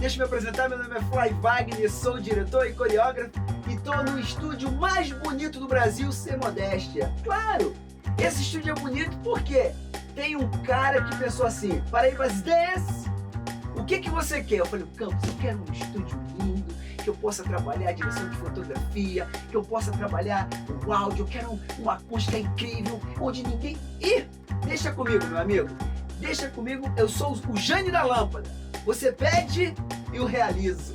deixa eu me apresentar, meu nome é Fly Wagner, sou diretor e coreógrafo e tô no estúdio mais bonito do Brasil, sem modéstia. Claro, esse estúdio é bonito porque tem um cara que pensou assim, Paraíbas Dance, o que você quer? Eu falei, Campos, eu quero um estúdio lindo, que eu possa trabalhar a direção de fotografia, que eu possa trabalhar o áudio, eu quero uma acústica incrível, onde ninguém... Ih, deixa comigo, meu amigo, deixa comigo, eu sou o Jânio da Lâmpada. Você pede e eu realizo.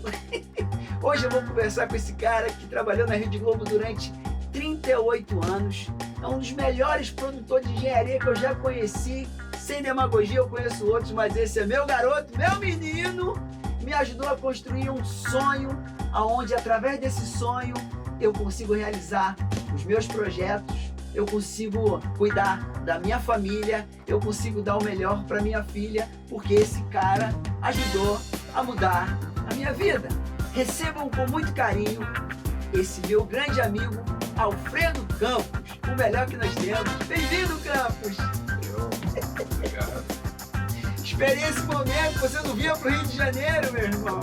Hoje eu vou conversar com esse cara que trabalhou na Rede Globo durante 38 anos. É um dos melhores produtores de engenharia que eu já conheci. Sem demagogia, eu conheço outros, mas esse é meu garoto, meu menino. Me ajudou a construir um sonho, onde através desse sonho eu consigo realizar os meus projetos, eu consigo cuidar da minha família, eu consigo dar o melhor para minha filha, porque esse cara ajudou a mudar a minha vida. Recebam com muito carinho esse meu grande amigo Alfredo Campos, o melhor que nós temos. Bem-vindo, Campos! Obrigado. Esperei esse momento, você não vinha pro Rio de Janeiro, meu irmão.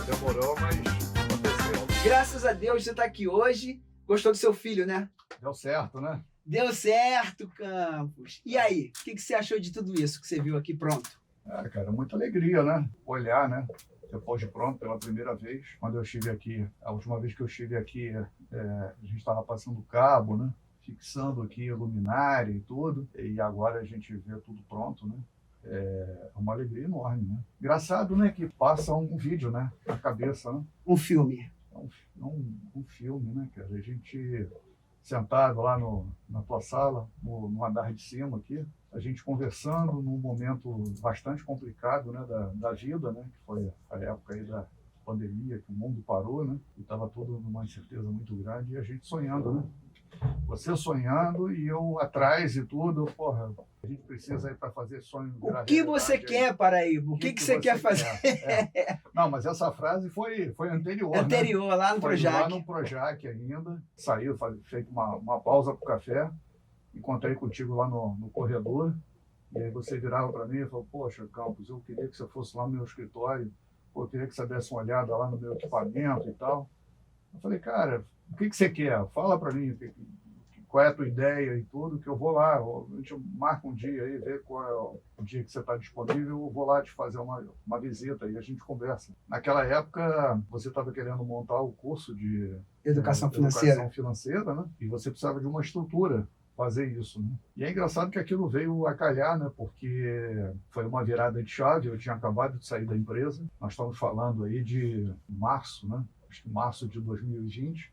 Demorou, mas aconteceu. Graças a Deus você está aqui hoje. Gostou do seu filho, né? Deu certo, né? Deu certo, Campos. E aí, o que você achou de tudo isso que você viu aqui pronto? Cara, muita alegria, né? Olhar, né? Depois de pronto, pela primeira vez. Quando eu estive aqui, a última vez que eu estive aqui, a gente estava passando cabo, né? Fixando aqui a luminária e tudo. E agora a gente vê tudo pronto, né? É uma alegria enorme, né? Engraçado, né? Que passa um vídeo, né? Na cabeça, né? Um filme. Um filme, né, cara? A gente sentado lá na tua sala, no andar de cima aqui, a gente conversando num momento bastante complicado, né, da vida, né? Que foi a época aí da pandemia, que o mundo parou, né? E estava tudo numa incerteza muito grande e a gente sonhando, né? Você sonhando e eu atrás e tudo, porra, a gente precisa ir para fazer sonho. O que você quer, Paraíba? O que você quer fazer? Não, mas essa frase foi anterior. Anterior, né? Lá no Projac. Lá no Projac ainda. Saiu, feito uma pausa para o café. Encontrei contigo lá no corredor. E aí você virava para mim e falou, poxa, Campos, eu queria que você fosse lá no meu escritório. Eu queria que você desse uma olhada lá no meu equipamento e tal. Eu falei, cara, o que você quer? Fala para mim qual é a tua ideia e tudo, que eu vou lá. A gente marca um dia aí, vê qual é o dia que você está disponível, eu vou lá te fazer uma visita e a gente conversa. Naquela época, você estava querendo montar o curso de Educação financeira, né? E você precisava de uma estrutura fazer isso, né? E é engraçado que aquilo veio a calhar, né? Porque foi uma virada de chave, eu tinha acabado de sair da empresa, nós estamos falando aí de março, né? Acho que março de 2020,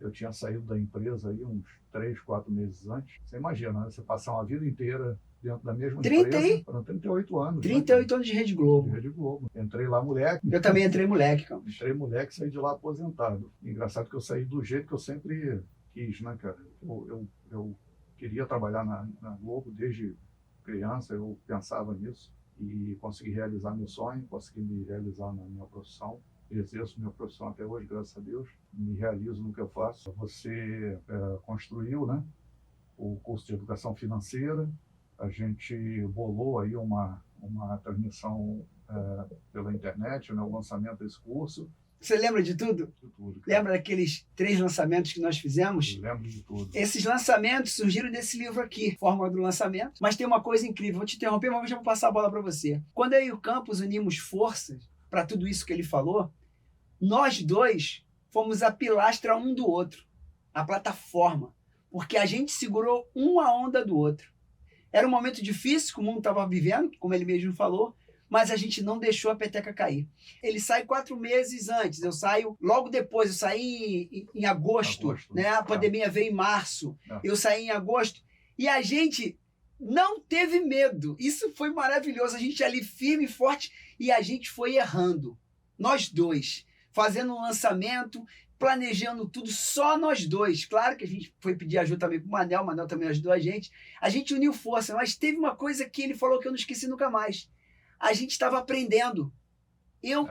eu tinha saído da empresa aí uns 3, 4 meses antes. Você imagina, né? Você passar uma vida inteira dentro da mesma empresa. Foram 38 anos. 38 anos de Rede Globo. De Rede Globo. Entrei lá moleque. Eu também entrei moleque, Campos. Entrei moleque e saí de lá aposentado. Engraçado que eu saí do jeito que eu sempre quis, né, cara? Eu queria trabalhar na Globo desde criança, eu pensava nisso. E consegui realizar meu sonho, consegui me realizar na minha profissão. Exerço minha profissão até hoje, graças a Deus, me realizo no que eu faço. Você construiu, né, o curso de educação financeira, a gente bolou aí uma transmissão pela internet, né, o lançamento desse curso. Você lembra de tudo? De tudo. Lembra daqueles 3 lançamentos que nós fizemos? Eu lembro de tudo. Esses lançamentos surgiram desse livro aqui, Fórmula do Lançamento. Mas tem uma coisa incrível, vou te interromper, mas eu já vou passar a bola para você. Quando eu e o Campos unimos forças para tudo isso que ele falou, nós dois fomos a pilastra um do outro, a plataforma, porque a gente segurou uma onda do outro. Era um momento difícil que o mundo estava vivendo, como ele mesmo falou, mas a gente não deixou a peteca cair. Ele sai 4 meses antes, eu saio logo depois, eu saí em agosto, né? A pandemia veio em março, eu saí em agosto, e a gente não teve medo. Isso foi maravilhoso, a gente ali firme e forte, e a gente foi errando. Nós dois, fazendo um lançamento, planejando tudo, só nós dois. Claro que a gente foi pedir ajuda também pro Manel, o Manel também ajudou a gente uniu força, mas teve uma coisa que ele falou que eu não esqueci nunca mais. A gente estava aprendendo.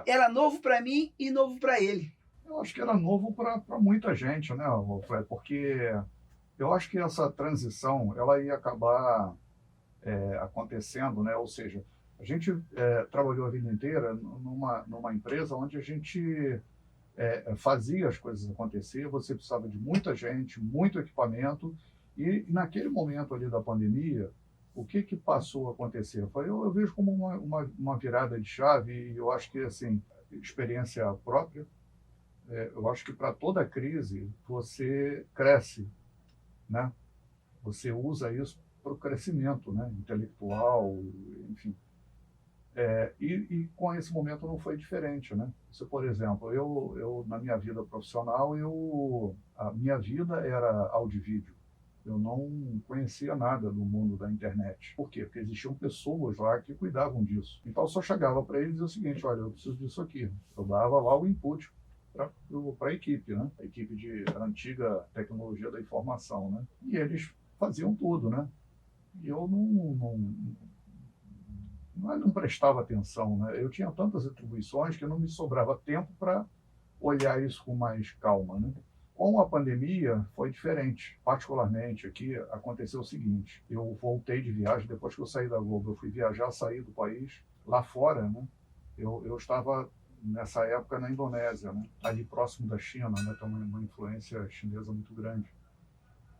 Era novo para mim e novo para ele. Eu acho que era novo para muita gente, né, Fred? Porque eu acho que essa transição ela ia acabar acontecendo, né? Ou seja, A gente trabalhou a vida inteira numa empresa onde a gente fazia as coisas acontecer, você precisava de muita gente, muito equipamento, e naquele momento ali da pandemia, o que passou a acontecer? Eu vejo como uma virada de chave, e eu acho que, assim, experiência própria, eu acho que para toda crise você cresce, né? Você usa isso para o crescimento, né? Intelectual, enfim. E com esse momento não foi diferente, né? Se, por exemplo, eu na minha vida profissional, a minha vida era áudio e vídeo. Eu não conhecia nada do mundo da internet. Por quê? Porque existiam pessoas lá que cuidavam disso. Então eu só chegava para eles e dizia o seguinte: olha, eu preciso disso aqui. Eu dava lá o input para a equipe, né? A equipe de antiga tecnologia da informação, né? E eles faziam tudo, né? E eu não prestava atenção, né? Eu tinha tantas atribuições que não me sobrava tempo para olhar isso com mais calma, né? Com a pandemia foi diferente. Particularmente aqui aconteceu o seguinte: eu voltei de viagem depois que eu saí da Globo. Eu fui viajar, saí do país. Lá fora, né? Eu estava nessa época na Indonésia, né? Ali próximo da China, né? Tem uma influência chinesa muito grande.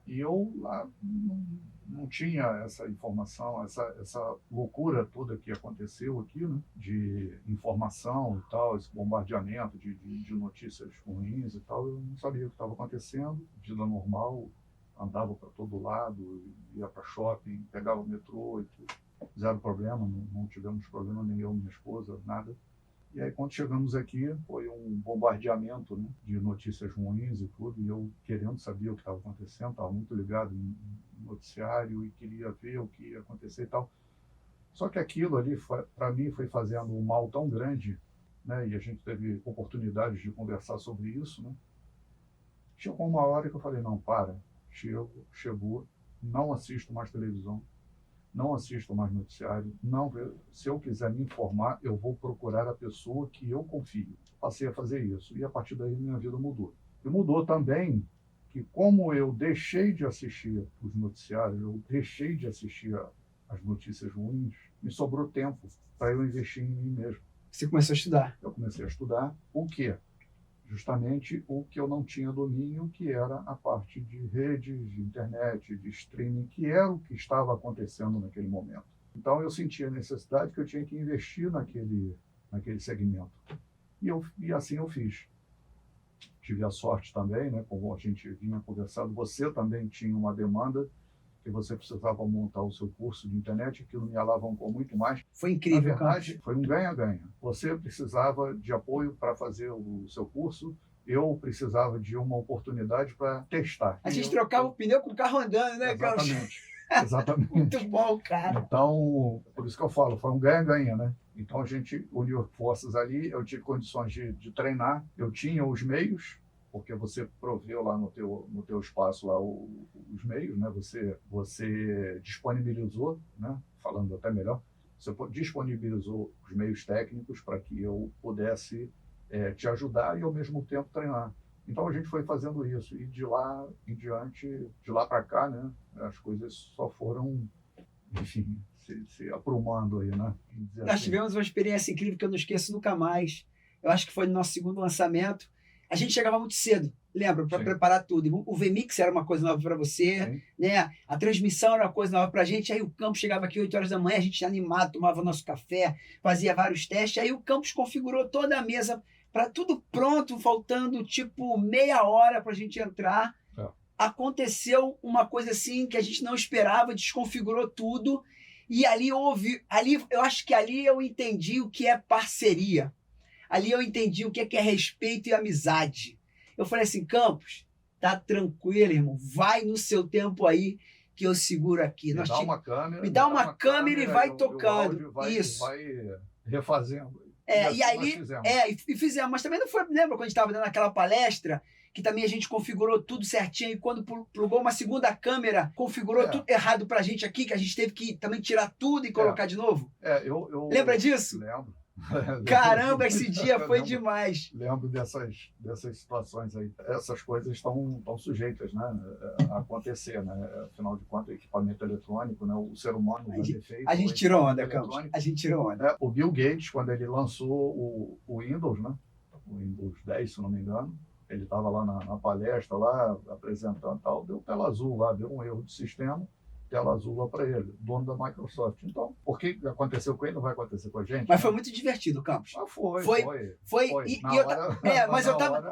E eu lá não tinha essa informação, essa loucura toda que aconteceu aqui, né? De informação e tal, esse bombardeamento de notícias ruins e tal. Eu não sabia o que estava acontecendo, vida normal, andava para todo lado, ia para shopping, pegava o metrô e tudo. Zero problema, não tivemos problema, nem eu, minha esposa, nada. E aí, quando chegamos aqui, foi um bombardeamento, né, de notícias ruins e tudo, e eu querendo saber o que estava acontecendo, estava muito ligado em noticiário e queria ver o que ia acontecer e tal. Só que aquilo ali, para mim, foi fazendo um mal tão grande, né, e a gente teve oportunidades de conversar sobre isso, né. Chegou uma hora que eu falei: não, chegou, não assisto mais televisão, não assisto mais noticiário, não, se eu quiser me informar, eu vou procurar a pessoa que eu confio. Passei a fazer isso, e a partir daí minha vida mudou. E mudou também que, como eu deixei de assistir os noticiários, eu deixei de assistir as notícias ruins, me sobrou tempo para eu investir em mim mesmo. Você começou a estudar? Eu comecei a estudar o quê? Justamente o que eu não tinha domínio, que era a parte de redes, de internet, de streaming, que era o que estava acontecendo naquele momento. Então eu senti a necessidade que eu tinha que investir naquele segmento. E assim eu fiz. Tive a sorte também, né, como a gente vinha conversando, você também tinha uma demanda que você precisava montar o seu curso de internet, aquilo me alavancou muito mais. Foi incrível, na verdade, foi um ganha-ganha. Você precisava de apoio para fazer o seu curso, eu precisava de uma oportunidade para testar. A gente trocava o pneu com o carro andando, né, Campos? Exatamente. Muito bom, cara. Então, por isso que eu falo, foi um ganha-ganha, né? Então a gente uniu forças ali, eu tive condições de treinar, eu tinha os meios, porque você proveu lá no teu espaço lá os meios, né? Você disponibilizou, né? Falando até melhor, você disponibilizou os meios técnicos para que eu pudesse te ajudar e ao mesmo tempo treinar. Então a gente foi fazendo isso, e de lá em diante, de lá para cá, né? As coisas só foram, enfim, se aprumando aí, né? Nós tivemos uma experiência incrível que eu não esqueço nunca mais. Eu acho que foi no nosso segundo lançamento. A gente chegava muito cedo, lembra? Para preparar tudo. O VMix era uma coisa nova para você, né? A transmissão era uma coisa nova para a gente. Aí o Campos chegava aqui 8 horas da manhã, a gente animado, tomava nosso café, fazia vários testes. Aí o Campos configurou toda a mesa para tudo pronto, faltando tipo meia hora para a gente entrar. Aconteceu uma coisa assim que a gente não esperava, desconfigurou tudo. E ali eu acho que ali eu entendi o que é parceria. Ali eu entendi o que é respeito e amizade. Eu falei assim: Campos, tá tranquilo, irmão. Vai no seu tempo aí que eu seguro aqui. Me dá uma câmera e vai tocando. Isso. Vai refazendo. E fizemos. Mas também não foi, lembra quando a gente estava dando aquela palestra, que também a gente configurou tudo certinho, e quando plugou uma segunda câmera, configurou tudo errado pra gente aqui, que a gente teve que também tirar tudo e colocar de novo? Eu lembra disso? Lembro. Caramba, esse dia foi demais. Lembro dessas situações aí. Essas coisas estão sujeitas, né, a acontecer, né? Afinal de contas, equipamento eletrônico, né? O ser humano vai ter feito. A gente tirou onda, Campos. A gente tirou onda. O Bill Gates, quando ele lançou o Windows, né? O Windows 10, se não me engano, ele estava lá na palestra, lá, apresentando e tal, deu tela azul lá, deu um erro de sistema, tela azul lá para ele, dono da Microsoft. Então, por que aconteceu com ele, não vai acontecer com a gente? Mas foi muito divertido, Campos. Ah, foi.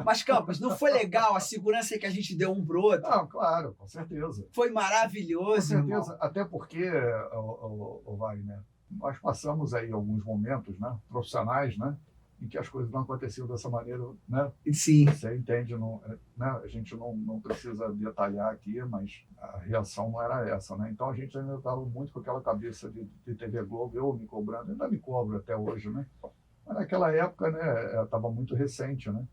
Mas, Campos, não foi legal a segurança que a gente deu um pro outro? Não, claro, com certeza. Foi maravilhoso, com certeza, irmão. Até porque, o Wagner, nós passamos aí alguns momentos, né, profissionais, né, em que as coisas não aconteciam dessa maneira, né? Sim. Você entende, não, né? A gente não precisa detalhar aqui, mas a reação não era essa, né? Então a gente ainda estava muito com aquela cabeça de TV Globo, eu me cobrando, ainda me cobro até hoje, né? Mas naquela época, né, estava muito recente, né?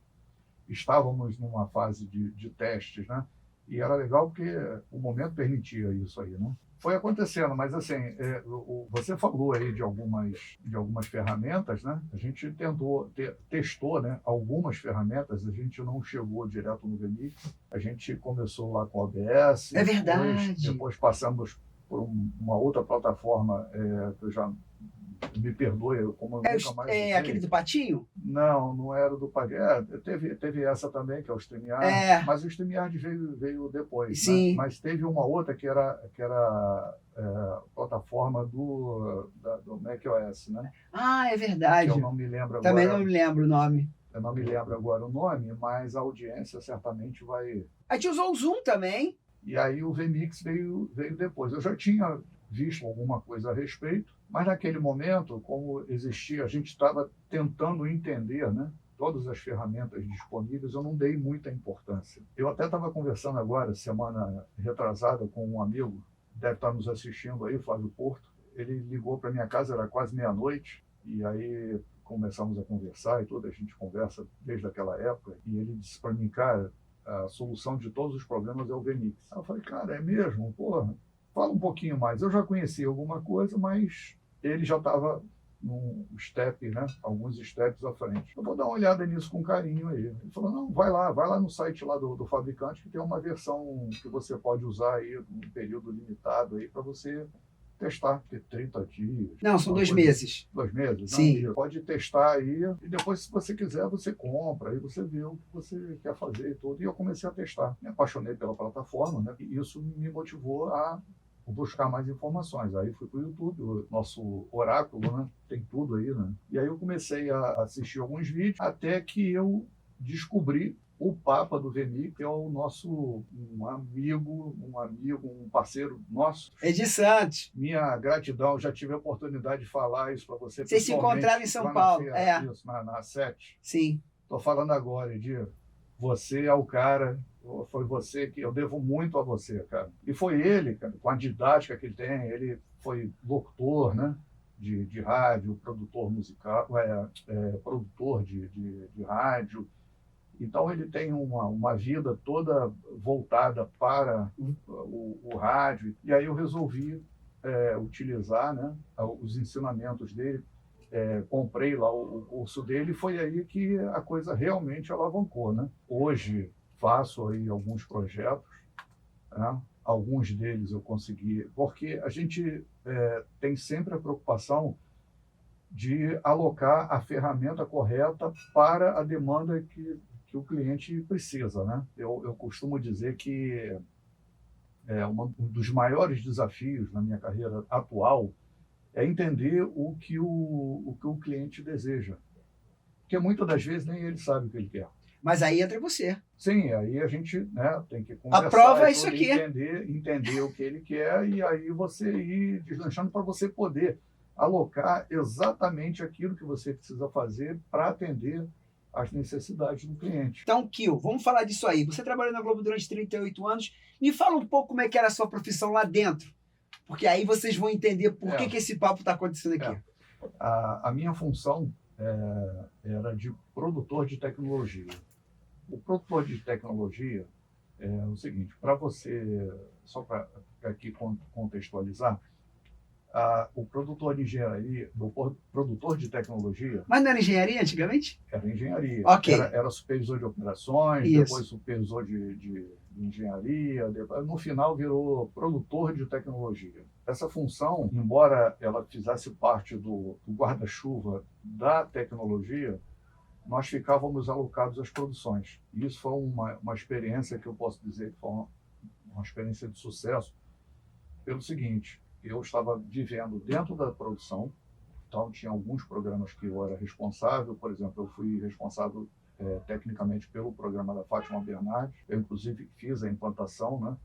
Estávamos numa fase de testes, né? E era legal porque o momento permitia isso aí, né? Foi acontecendo, mas assim, você falou aí de algumas ferramentas, né? A gente testou, né? Algumas ferramentas, a gente não chegou direto no VMix, a gente começou lá com o OBS. É verdade. Depois passamos por uma outra plataforma, que eu já me perdoe, como eu nunca mais usei. Aquele do Patinho? Não era do Patinho. Teve essa também, que é o StreamYard, mas o StreamYard veio depois. Sim. Né? Mas teve uma outra que era plataforma do macOS, né? Ah, é verdade. Que eu não me lembro agora. Também não me lembro o nome. Eu não me lembro agora o nome, mas a audiência certamente vai... A gente usou o Zoom também. E aí o VMix veio depois. Eu já tinha visto alguma coisa a respeito, mas naquele momento, como existia, a gente estava tentando entender, né, todas as ferramentas disponíveis, eu não dei muita importância. Eu até estava conversando agora, semana retrasada, com um amigo, deve estar nos assistindo aí, Flávio Porto. Ele ligou para minha casa, era quase meia-noite, e aí começamos a conversar e tudo, a gente conversa desde aquela época, e ele disse para mim, cara, a solução de todos os problemas é o VMix. Aí eu falei, cara, é mesmo? Porra, fala um pouquinho mais. Eu já conhecia alguma coisa, mas ele já estava num step, né? Alguns steps à frente. Eu vou dar uma olhada nisso com carinho aí. Ele falou, não, vai lá no site lá do fabricante, que tem uma versão que você pode usar aí num período limitado aí para você testar, porque 30 dias. Não, são 2 meses. 2 meses? Sim. Não, pode testar aí, e depois, se você quiser, você compra, aí você vê o que você quer fazer e tudo. E eu comecei a testar. Me apaixonei pela plataforma, né? E isso me motivou a buscar mais informações. Aí fui para o YouTube, o nosso oráculo, né? Tem tudo aí, né? E aí eu comecei a assistir alguns vídeos, até que eu descobri o Papa do VMix, que é o nosso um parceiro nosso. Edi Santos. Minha gratidão, já tive a oportunidade de falar isso para você. Vocês se encontraram em São Paulo. Isso, na 7. Sim. Estou falando agora, Edi. Você é o cara, foi você que eu devo muito a você, cara. E foi ele, cara, com a didática que ele tem, ele foi locutor, né? De rádio, produtor musical, produtor de rádio. Então ele tem uma vida toda voltada para o rádio. E aí eu resolvi utilizar, né, os ensinamentos dele. Comprei lá o curso dele e foi aí que a coisa realmente alavancou, né? Hoje faço aí alguns projetos, né? Alguns deles eu consegui, porque a gente tem sempre a preocupação de alocar a ferramenta correta para a demanda que o cliente precisa, né? Eu costumo dizer que um dos maiores desafios na minha carreira atual é entender o que o cliente deseja. Porque muitas das vezes nem ele sabe o que ele quer. Mas aí entra você. Sim, aí a gente, né, tem que conversar. Aprova isso aqui. Entender o que ele quer e aí você ir deslanchando para você poder alocar exatamente aquilo que você precisa fazer para atender as necessidades do cliente. Então, Kio, vamos falar disso aí. Você trabalhou na Globo durante 38 anos. Me fala um pouco como é que era a sua profissão lá dentro. Porque aí vocês vão entender por que esse papo está acontecendo aqui. A minha função era de produtor de tecnologia. O produtor de tecnologia é o seguinte, para você, só para aqui contextualizar, O produtor de engenharia, o produtor de tecnologia, Mas não era engenharia antigamente? era engenharia. Ok. Era supervisor de operações, Isso. depois supervisor de engenharia, depois, no final virou produtor de tecnologia. Essa função, embora ela fizesse parte do guarda-chuva da tecnologia, nós ficávamos alocados às produções. E isso foi uma experiência que eu posso dizer que foi uma experiência de sucesso, pelo seguinte: eu estava vivendo dentro da produção, então tinha alguns programas que eu era responsável. Por exemplo, eu fui responsável tecnicamente pelo programa da Fátima Bernardes. Eu, inclusive, fiz a implantação, né,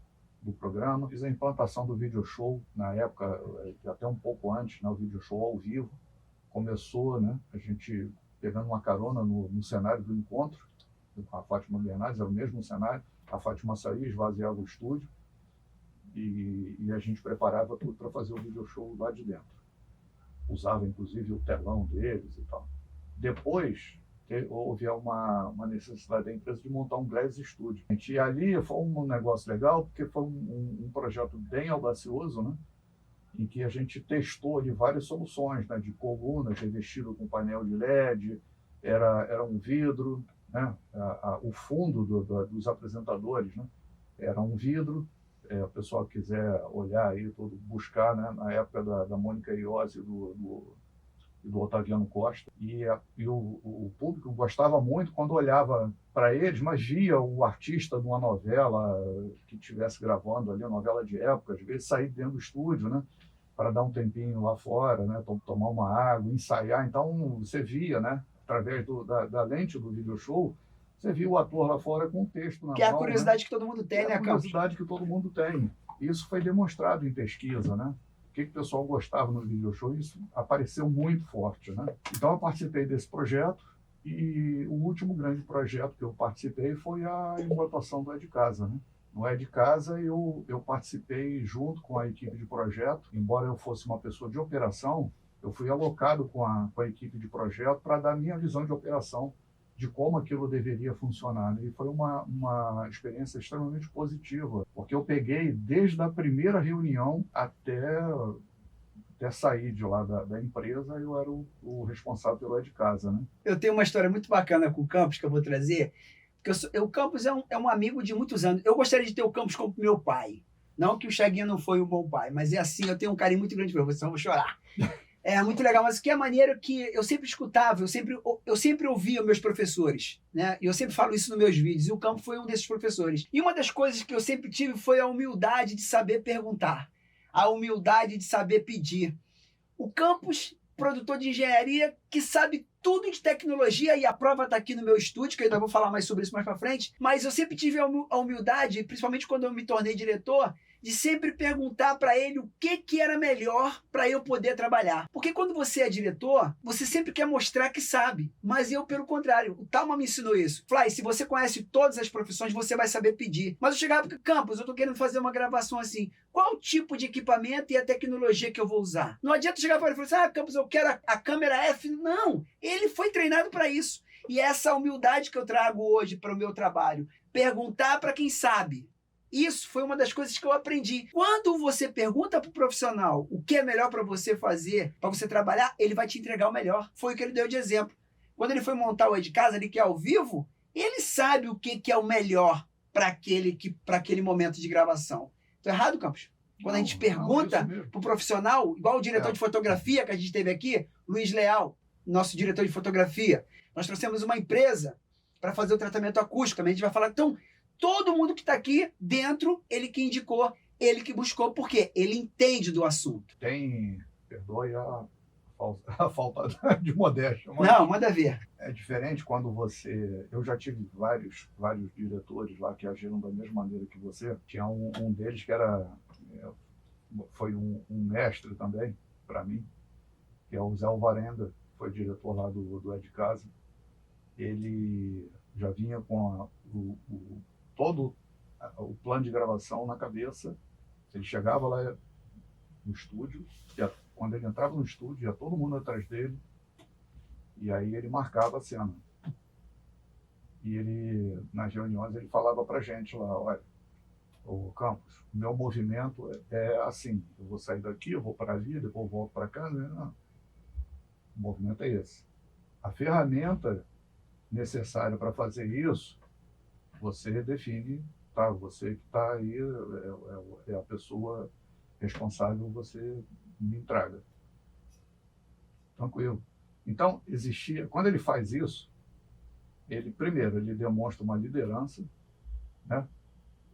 do programa, fiz a implantação do video show, na época, até um pouco antes, né, o video show ao vivo. Começou, né, a gente pegando uma carona no cenário do encontro com a Fátima Bernardes, era o mesmo cenário. A Fátima saía, esvaziava o estúdio, e a gente preparava tudo para fazer o video show lá de dentro. Usava, inclusive, o telão deles e tal. Depois, houve uma necessidade da empresa de montar um Glass Studio. E ali foi um negócio legal, porque foi um projeto bem audacioso, né? Em que a gente testou ali várias soluções, né? De colunas revestido com painel de LED, era um vidro, né? O fundo dos apresentadores, né? Era um vidro. O pessoal quiser olhar aí, buscar, né, na época da Mônica Iose e do Otaviano Costa. E o público gostava muito quando olhava para eles, mas via o artista de uma novela que estivesse gravando ali, uma novela de época, às vezes sair dentro do estúdio, né, para dar um tempinho lá fora, né, tomar uma água, ensaiar. Então você via, né, através da lente do video show, você viu o ator lá fora com o texto na mão. Que é a curiosidade, né, que todo mundo tem, né, Campos? É a curiosidade que todo mundo tem. Isso foi demonstrado em pesquisa, né? O que o pessoal gostava no video show, isso apareceu muito forte, né? Então eu participei desse projeto, e o último grande projeto que eu participei foi a implantação do É de Casa, né? No É de Casa eu participei junto com a equipe de projeto. Embora eu fosse uma pessoa de operação, eu fui alocado com a equipe de projeto para dar a minha visão de operação, de como aquilo deveria funcionar. E foi uma experiência extremamente positiva, porque eu peguei desde a primeira reunião até sair de lá da empresa, eu era o responsável pelo É de Casa, né? Eu tenho uma história muito bacana com o Campos que eu vou trazer, porque o Campos é um amigo de muitos anos. Eu gostaria de ter o Campos como meu pai. Não que o Chaguinha não foi um bom pai, mas é assim, eu tenho um carinho muito grande por você, senão eu vou chorar. É muito legal, mas o que é maneiro que eu sempre escutava, eu sempre ouvia meus professores, né? E eu sempre falo isso nos meus vídeos, e o Campos foi um desses professores. E uma das coisas que eu sempre tive foi a humildade de saber perguntar, a humildade de saber pedir. O Campos, produtor de engenharia, que sabe tudo de tecnologia, e a prova está aqui no meu estúdio, que eu ainda vou falar mais sobre isso mais para frente, mas eu sempre tive a humildade, principalmente quando eu me tornei diretor, de sempre perguntar para ele o que era melhor para eu poder trabalhar. Porque quando você é diretor, você sempre quer mostrar que sabe. Mas eu, pelo contrário, o Talma me ensinou isso. Fly, se você conhece todas as profissões, você vai saber pedir. Mas eu chegava para o Campos, eu tô querendo fazer uma gravação assim. Qual o tipo de equipamento e a tecnologia que eu vou usar? Não adianta chegar para ele e falar assim, Campos, eu quero a câmera F. Não, ele foi treinado para isso. E essa humildade que eu trago hoje para o meu trabalho. Perguntar para quem sabe. Isso foi uma das coisas que eu aprendi. Quando você pergunta para o profissional o que é melhor para você fazer, para você trabalhar, ele vai te entregar o melhor. Foi o que ele deu de exemplo. Quando ele foi montar o É de Casa, ali que é ao vivo, ele sabe o que é o melhor para aquele momento de gravação. Estou errado, Campos? Quando a gente pergunta para o profissional, igual o diretor de fotografia que a gente teve aqui, Luiz Leal, nosso diretor de fotografia, nós trouxemos uma empresa para fazer o tratamento acústico. A gente vai falar, então, todo mundo que está aqui dentro, ele que indicou, ele que buscou, porque ele entende do assunto. Perdoe a falta de modéstia. Não, manda ver. É diferente quando você... Eu já tive vários diretores lá que agiram da mesma maneira que você. Tinha um deles que foi um mestre também, para mim, que é o Zé Alvarenga, foi diretor lá do É de Casa. Ele já vinha com todo o plano de gravação na cabeça. Ele chegava lá no estúdio, quando ele entrava no estúdio, ia todo mundo atrás dele, e aí ele marcava a cena. E ele, nas reuniões, ele falava pra gente lá, olha, o Campos, o meu movimento é assim, eu vou sair daqui, eu vou para ali, depois eu volto para casa. Não. O movimento é esse. A ferramenta necessária para fazer isso, você define, tá? Você que está aí é a pessoa responsável, você me entrega. Tranquilo. Então, quando ele faz isso, primeiro, ele demonstra uma liderança, né?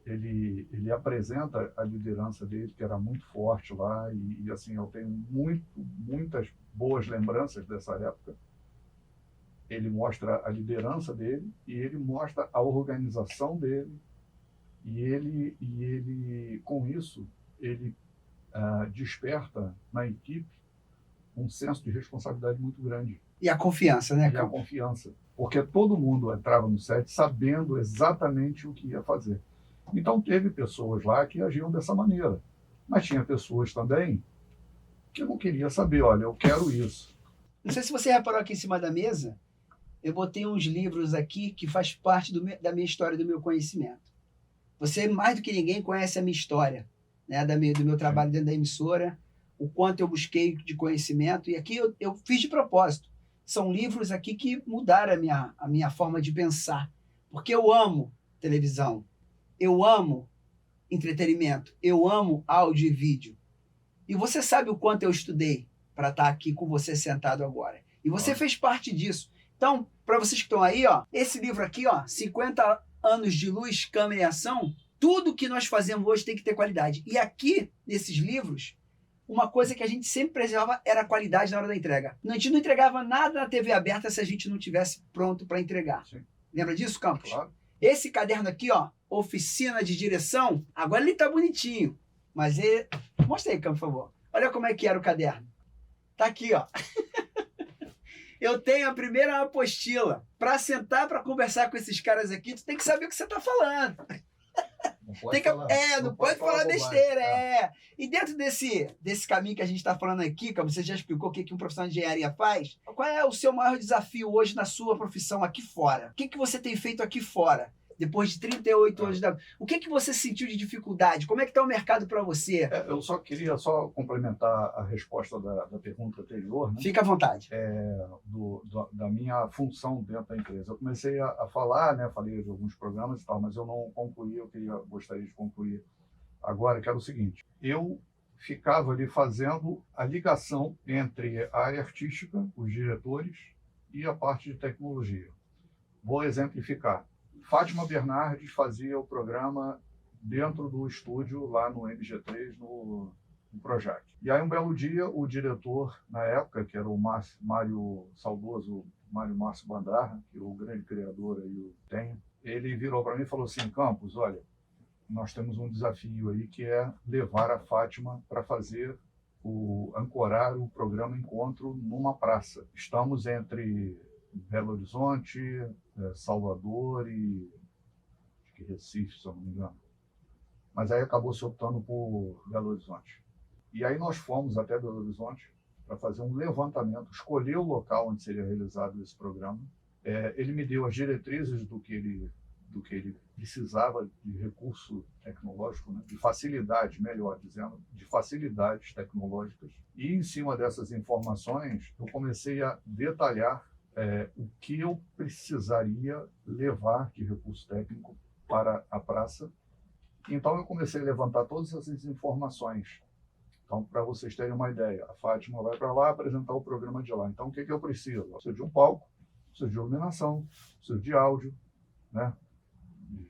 Ele apresenta a liderança dele, que era muito forte lá, e assim, eu tenho muitas boas lembranças dessa época. Ele mostra a liderança dele e ele mostra a organização dele, e ele com isso, ele desperta na equipe um senso de responsabilidade muito grande. E a confiança, né, Campos? E a confiança. Porque todo mundo entrava no set sabendo exatamente o que ia fazer. Então, teve pessoas lá que agiam dessa maneira. Mas tinha pessoas também que não queriam saber, olha, eu quero isso. Não sei se você reparou aqui em cima da mesa, eu botei uns livros aqui que faz parte da minha história, do meu conhecimento. Você, mais do que ninguém, conhece a minha história, né, do meu trabalho dentro da emissora, o quanto eu busquei de conhecimento. E aqui eu fiz de propósito. São livros aqui que mudaram a minha forma de pensar. Porque eu amo televisão, eu amo entretenimento, eu amo áudio e vídeo. E você sabe o quanto eu estudei para estar aqui com você sentado agora. E você fez parte disso. Então, para vocês que estão aí, ó, esse livro aqui, ó, 50 anos de luz, câmera e ação, tudo que nós fazemos hoje tem que ter qualidade. E aqui, nesses livros, uma coisa que a gente sempre preservava era a qualidade na hora da entrega. A gente não entregava nada na TV aberta se a gente não tivesse pronto para entregar. Sim. Lembra disso, Campos? Claro. Esse caderno aqui, ó, Oficina de Direção, agora ele tá bonitinho. Mas ele... Mostra aí, Campos, por favor. Olha como é que era o caderno. Tá aqui, ó. Eu tenho a primeira apostila. Para sentar para conversar com esses caras aqui, tu tem que saber o que você tá falando. Não pode falar besteira, E dentro desse caminho que a gente está falando aqui, como você já explicou o que um profissional de engenharia faz, qual é o seu maior desafio hoje na sua profissão aqui fora? O que você tem feito aqui fora? Depois de 38 anos, o que você sentiu de dificuldade? Como é que está o mercado para você? Eu só queria complementar a resposta da pergunta anterior. Né? Fica à vontade. Da minha função dentro da empresa. Eu comecei a falar, né? Falei de alguns programas e tal, mas eu não concluí, gostaria de concluir agora, que era o seguinte. Eu ficava ali fazendo a ligação entre a área artística, os diretores, e a parte de tecnologia. Vou exemplificar. Fátima Bernardes fazia o programa dentro do estúdio lá no MG3, no Projac. E aí, um belo dia, o diretor, na época, que era o saudoso Mário Márcio Bandarra, que é o grande criador aí tem, ele virou para mim e falou assim: Campos, olha, nós temos um desafio aí que é levar a Fátima para ancorar o programa Encontro numa praça. Estamos entre Belo Horizonte, Salvador e acho que Recife, se eu não me engano. Mas aí acabou se optando por Belo Horizonte. E aí nós fomos até Belo Horizonte para fazer um levantamento, escolher o local onde seria realizado esse programa. Ele me deu as diretrizes do que ele precisava de recurso tecnológico, né? De facilidade, melhor dizendo, de facilidades tecnológicas. E em cima dessas informações, eu comecei a detalhar o que eu precisaria levar de recurso técnico para a praça. Então, eu comecei a levantar todas essas informações. Então, para vocês terem uma ideia, a Fátima vai para lá apresentar o programa de lá. Então, o que eu preciso? Eu preciso de um palco, preciso de iluminação, preciso de áudio, né?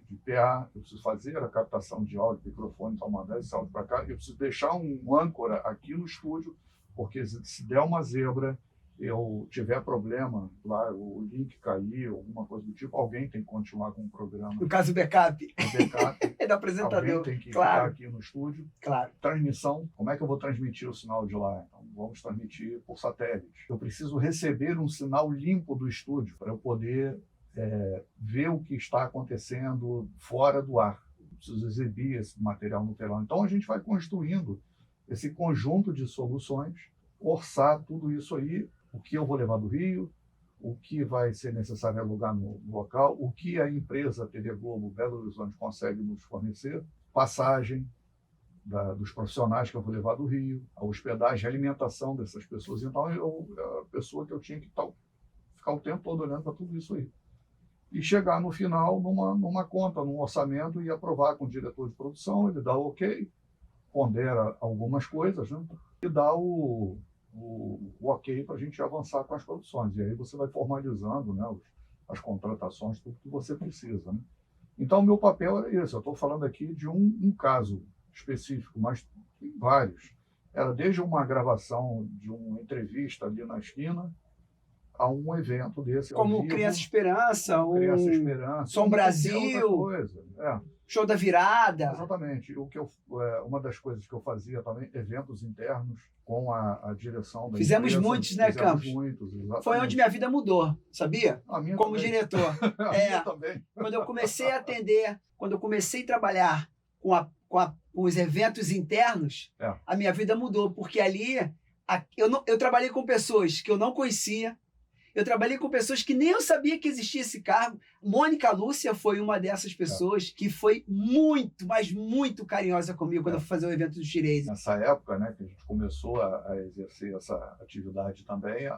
de PA, eu preciso fazer a captação de áudio, microfone, então mandar esse áudio para cá. Eu preciso deixar um âncora aqui no estúdio, porque se der uma zebra, eu tiver problema lá, o link cair, alguma coisa do tipo, alguém tem que continuar com o programa. No caso, o backup. O backup. É do apresentador. Alguém tem que ficar aqui no estúdio. Claro. Transmissão. Como é que eu vou transmitir o sinal de lá? Então, vamos transmitir por satélite. Eu preciso receber um sinal limpo do estúdio para eu poder ver o que está acontecendo fora do ar. Eu preciso exibir esse material no telão. Então, a gente vai construindo esse conjunto de soluções, orçar tudo isso aí, o que eu vou levar do Rio, o que vai ser necessário alugar no local, o que a empresa TV Globo Belo Horizonte consegue nos fornecer, passagem dos profissionais que eu vou levar do Rio, a hospedagem, a alimentação dessas pessoas. Então, a pessoa que eu tinha que ficar o tempo todo olhando para tudo isso aí. E chegar no final numa conta, num orçamento e aprovar com o diretor de produção, ele dá o ok, pondera algumas coisas, né? E dá o ok para a gente avançar com as produções. E aí você vai formalizando, né, as contratações, tudo que você precisa. Né? Então, o meu papel era esse. Eu estou falando aqui de um caso específico, mas tem vários. Era desde uma gravação de uma entrevista ali na esquina a um evento desse. Como Criança Esperança, Criança Esperança, Som Brasil, Show da Virada. Exatamente. Uma das coisas que eu fazia também, eventos internos com a direção da Fizemos empresa. muitos, né, Campos? Muitos, exatamente. Foi onde minha vida mudou, sabia? A minha como também. diretor. A minha também. Quando eu comecei a atender, quando eu comecei a trabalhar com os eventos internos, a minha vida mudou, porque ali eu trabalhei com pessoas que eu não conhecia, eu trabalhei com pessoas que nem eu sabia que existia esse cargo. Mônica Lúcia foi uma dessas pessoas que foi muito, mas muito carinhosa comigo quando eu fui fazer o evento do Shirase. Nessa época, né, que a gente começou a exercer essa atividade também,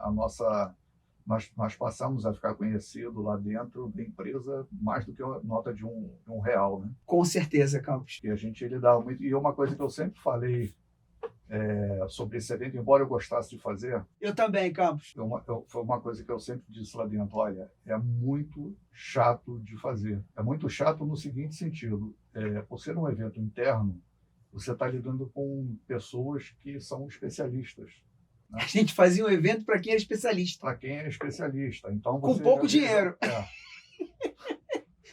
nós passamos a ficar conhecido lá dentro da empresa mais do que a nota de um real. Né? Com certeza, Campos. E a gente lidava muito. E uma coisa que eu sempre falei sobre esse evento, embora eu gostasse de fazer... Eu também, Campos. Foi uma coisa que eu sempre disse lá dentro, olha, é muito chato de fazer. É muito chato no seguinte sentido, por ser um evento interno, você está lidando com pessoas que são especialistas. Né? A gente fazia um evento para quem era especialista. Para quem é especialista. Então, com pouco dinheiro.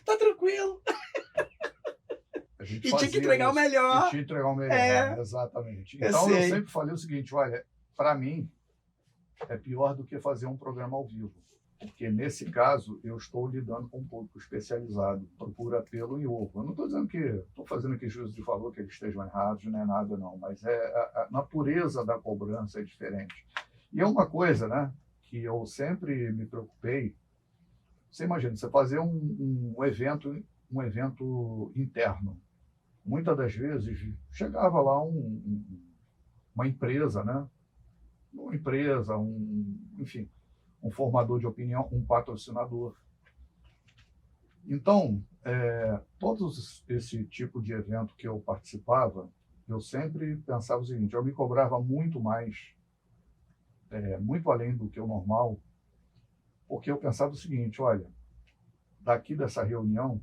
Tá tranquilo. E tinha que entregar o melhor. E tinha que entregar o melhor, exatamente. Então, eu sempre falei o seguinte, olha, para mim, é pior do que fazer um programa ao vivo. Porque, nesse caso, eu estou lidando com um público especializado, procura pelo em ovo. Eu não estou dizendo que estou fazendo aqui juízo de valor, que eles estejam errados, não é nada, não. Mas a natureza da cobrança é diferente. E é uma coisa, né, que eu sempre me preocupei. Você imagina, você fazer um evento interno. Muitas das vezes chegava lá uma empresa, né? Uma empresa, enfim, um formador de opinião, um patrocinador. Então, todos esse tipo de evento que eu participava, eu sempre pensava o seguinte, eu me cobrava muito mais, muito além do que o normal, porque eu pensava o seguinte, olha, daqui dessa reunião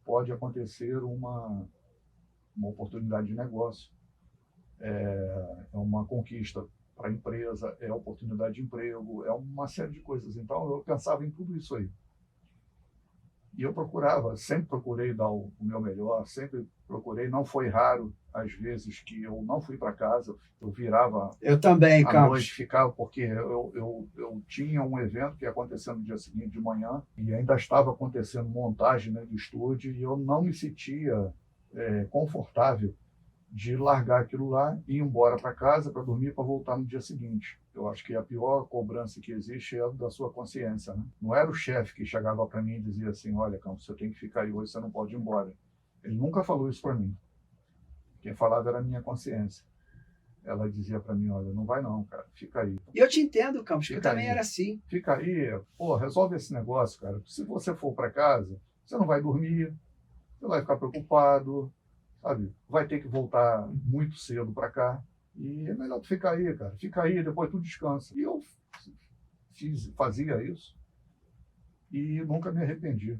pode acontecer uma oportunidade de negócio, é uma conquista para a empresa, é oportunidade de emprego, é uma série de coisas. Então, eu pensava em tudo isso aí. E eu sempre procurei dar o meu melhor, sempre procurei, não foi raro, às vezes, que eu não fui para casa, eu virava eu também, à noite, ficava, porque eu tinha um evento que ia acontecer no dia seguinte de manhã, e ainda estava acontecendo montagem, né, do estúdio, e eu não me sentia confortável de largar aquilo lá e ir embora para casa para dormir, para voltar no dia seguinte. Eu acho que a pior cobrança que existe é a da sua consciência. Né? Não era o chefe que chegava para mim e dizia assim, olha, Campos, você tem que ficar aí hoje, você não pode ir embora. Ele nunca falou isso para mim. Quem falava era a minha consciência. Ela dizia para mim, olha, não vai não, cara, fica aí. E eu te entendo, Campos, que eu também era assim. Fica aí, resolve esse negócio, cara. Se você for para casa, você não vai dormir, você vai ficar preocupado, sabe? Vai ter que voltar muito cedo para cá. E é melhor tu ficar aí, cara. Fica aí, depois tu descansa. E eu fazia isso e nunca me arrependi.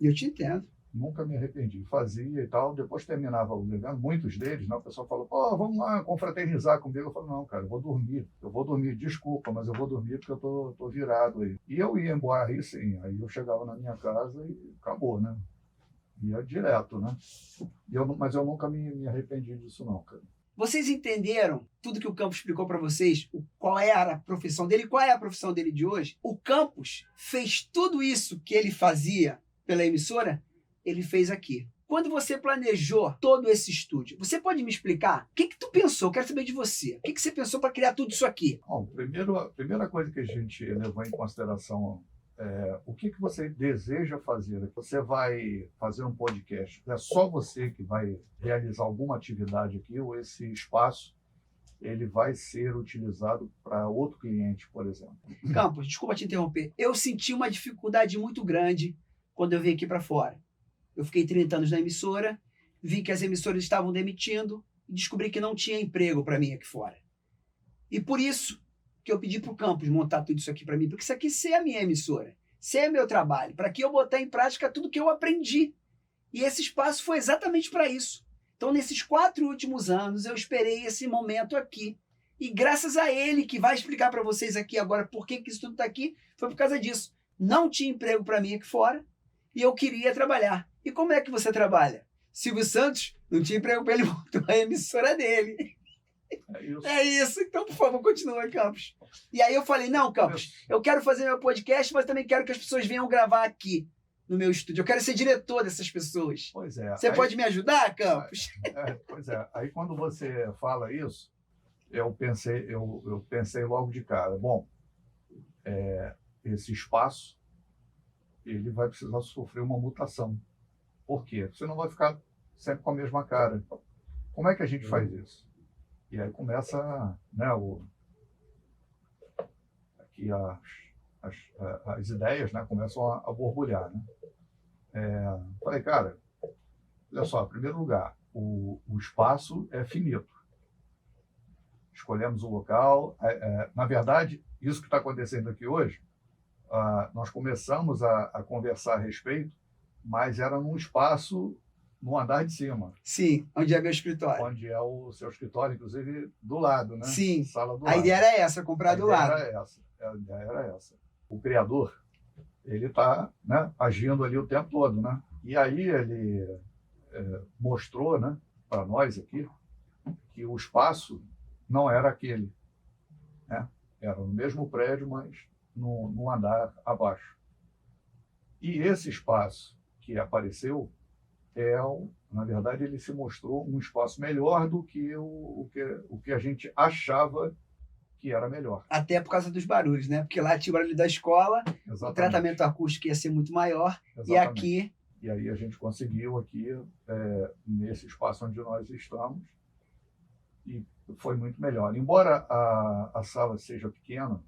Eu te entendo. Nunca me arrependi. Fazia e tal. Depois terminava o evento. Muitos deles, né, o pessoal falou, pô, vamos lá confraternizar comigo. Eu falei, não, cara, eu vou dormir. Eu vou dormir. Desculpa, mas eu vou dormir porque eu tô virado aí. E eu ia embora aí, sim. Aí eu chegava na minha casa e acabou, né? Ia direto, né? Mas eu nunca me arrependi disso, não, cara. Vocês entenderam tudo que o Campos explicou para vocês? Qual era a profissão dele? Qual é a profissão dele de hoje? O Campos fez tudo isso que ele fazia pela emissora, ele fez aqui. quando você planejou todo esse estúdio, você pode me explicar o que tu pensou? Quero saber de você. O que você pensou para criar tudo isso aqui? Bom, a primeira coisa que a gente levou em consideração é o que você deseja fazer. Você vai fazer um podcast, é só você que vai realizar alguma atividade aqui, ou esse espaço ele vai ser utilizado para outro cliente, por exemplo? Campos, desculpa te interromper. Eu senti uma dificuldade muito grande quando eu vim aqui para fora. Eu fiquei 30 anos na emissora, vi que as emissoras estavam demitindo e descobri que não tinha emprego para mim aqui fora. E por isso que eu pedi para o Campos montar tudo isso aqui para mim, porque isso aqui é a minha emissora, isso é meu trabalho, para que eu botar em prática tudo que eu aprendi. E esse espaço foi exatamente para isso. Então, nesses 4 últimos anos, eu esperei esse momento aqui. E graças a ele, que vai explicar para vocês aqui agora por que isso tudo está aqui, foi por causa disso. Não tinha emprego para mim aqui fora e eu queria trabalhar. E como é que você trabalha? Silvio Santos não tinha emprego para ele, montou a emissora dele. É isso. Então, por favor, continua, Campos. E aí eu falei, não, Campos, eu quero fazer meu podcast, mas também quero que as pessoas venham gravar aqui no meu estúdio. Eu quero ser diretor dessas pessoas. Pois é. Você pode me ajudar, Campos? Pois é. Aí quando você fala isso, eu pensei logo de cara. Bom, esse espaço ele vai precisar sofrer uma mutação. Por quê? Você não vai ficar sempre com a mesma cara. Como é que a gente faz isso? E aí começa, né, aqui as ideias, né, começam a borbulhar, né? Falei, cara, olha só, em primeiro lugar, o espaço é finito. Escolhemos o local. Na verdade, isso que está acontecendo aqui hoje, nós começamos a conversar a respeito, mas era num espaço no andar de cima. Sim, onde é meu escritório. Onde é o seu escritório, inclusive, do lado, né? Sim, sala do a lado. ideia era essa, comprar do lado. A ideia era essa. O criador, ele está, né, agindo ali o tempo todo, né? E aí ele mostrou, né, para nós aqui que o espaço não era aquele, né? Era no mesmo prédio, mas no andar abaixo. E esse espaço que apareceu na verdade, ele se mostrou um espaço melhor do que o que a gente achava que era melhor. Até por causa dos barulhos, né? Porque lá tinha o barulho da escola, Exatamente. O tratamento acústico ia ser muito maior. Exatamente. E aqui... E aí a gente conseguiu aqui, nesse espaço onde nós estamos, e foi muito melhor. Embora a sala seja pequena,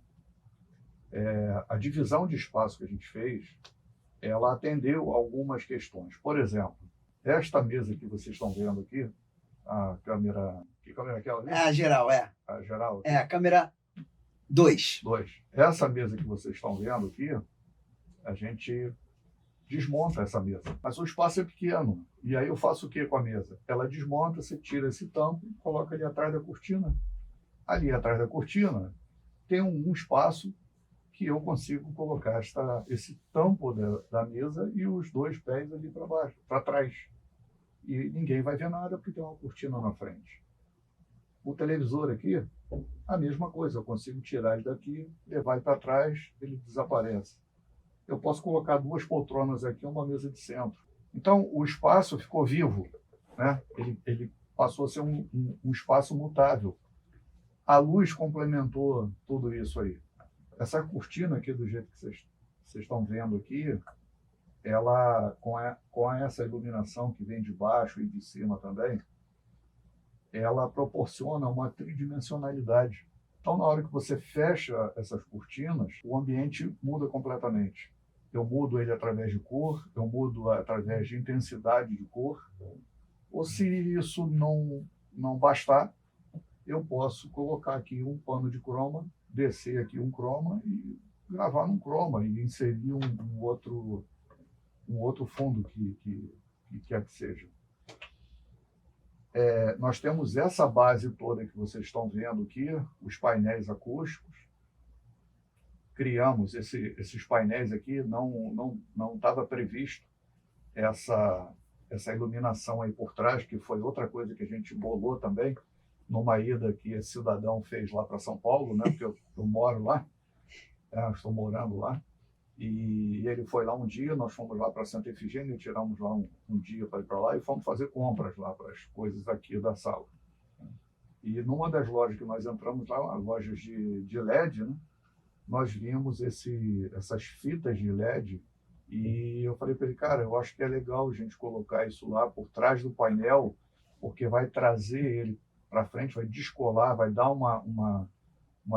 a divisão de espaço que a gente fez, ela atendeu algumas questões. Por exemplo, esta mesa que vocês estão vendo aqui, a câmera... Que câmera é aquela ali? A geral, A geral? a câmera 2. Essa mesa que vocês estão vendo aqui, a gente desmonta essa mesa. Mas o espaço é pequeno. E aí eu faço o que com a mesa? Ela desmonta, você tira esse tampo e coloca ali atrás da cortina. Ali atrás da cortina tem um espaço que eu consigo colocar esse tampo da mesa e os 2 pés ali para baixo, para trás. E ninguém vai ver nada porque tem uma cortina na frente. O televisor aqui, a mesma coisa. Eu consigo tirar ele daqui, levar ele para trás, ele desaparece. Eu posso colocar 2 poltronas aqui, uma mesa de centro. Então, o espaço ficou vivo, né? Ele passou a ser um espaço mutável. A luz complementou tudo isso aí. Essa cortina aqui, do jeito que vocês estão vendo aqui, ela, com essa iluminação que vem de baixo e de cima também, ela proporciona uma tridimensionalidade. Então, na hora que você fecha essas cortinas, o ambiente muda completamente. Eu mudo ele através de cor, eu mudo através de intensidade de cor. Ou se isso não bastar, eu posso colocar aqui um pano de croma, descer aqui um croma e gravar num croma e inserir um outro fundo que quer que seja. Nós temos essa base toda que vocês estão vendo aqui, os painéis acústicos. Criamos esses painéis aqui, não estava previsto essa iluminação aí por trás, que foi outra coisa que a gente bolou também, numa ida que esse cidadão fez lá para São Paulo, né? Porque eu moro lá, estou morando lá. E ele foi lá um dia, nós fomos lá para Santa Efigênia, tiramos lá um dia para ir para lá e fomos fazer compras lá para as coisas aqui da sala. E numa das lojas que nós entramos lá, lojas de LED, né? Nós vimos essas fitas de LED e eu falei para ele, cara, eu acho que é legal a gente colocar isso lá por trás do painel, porque vai trazer ele para frente, vai descolar, vai dar uma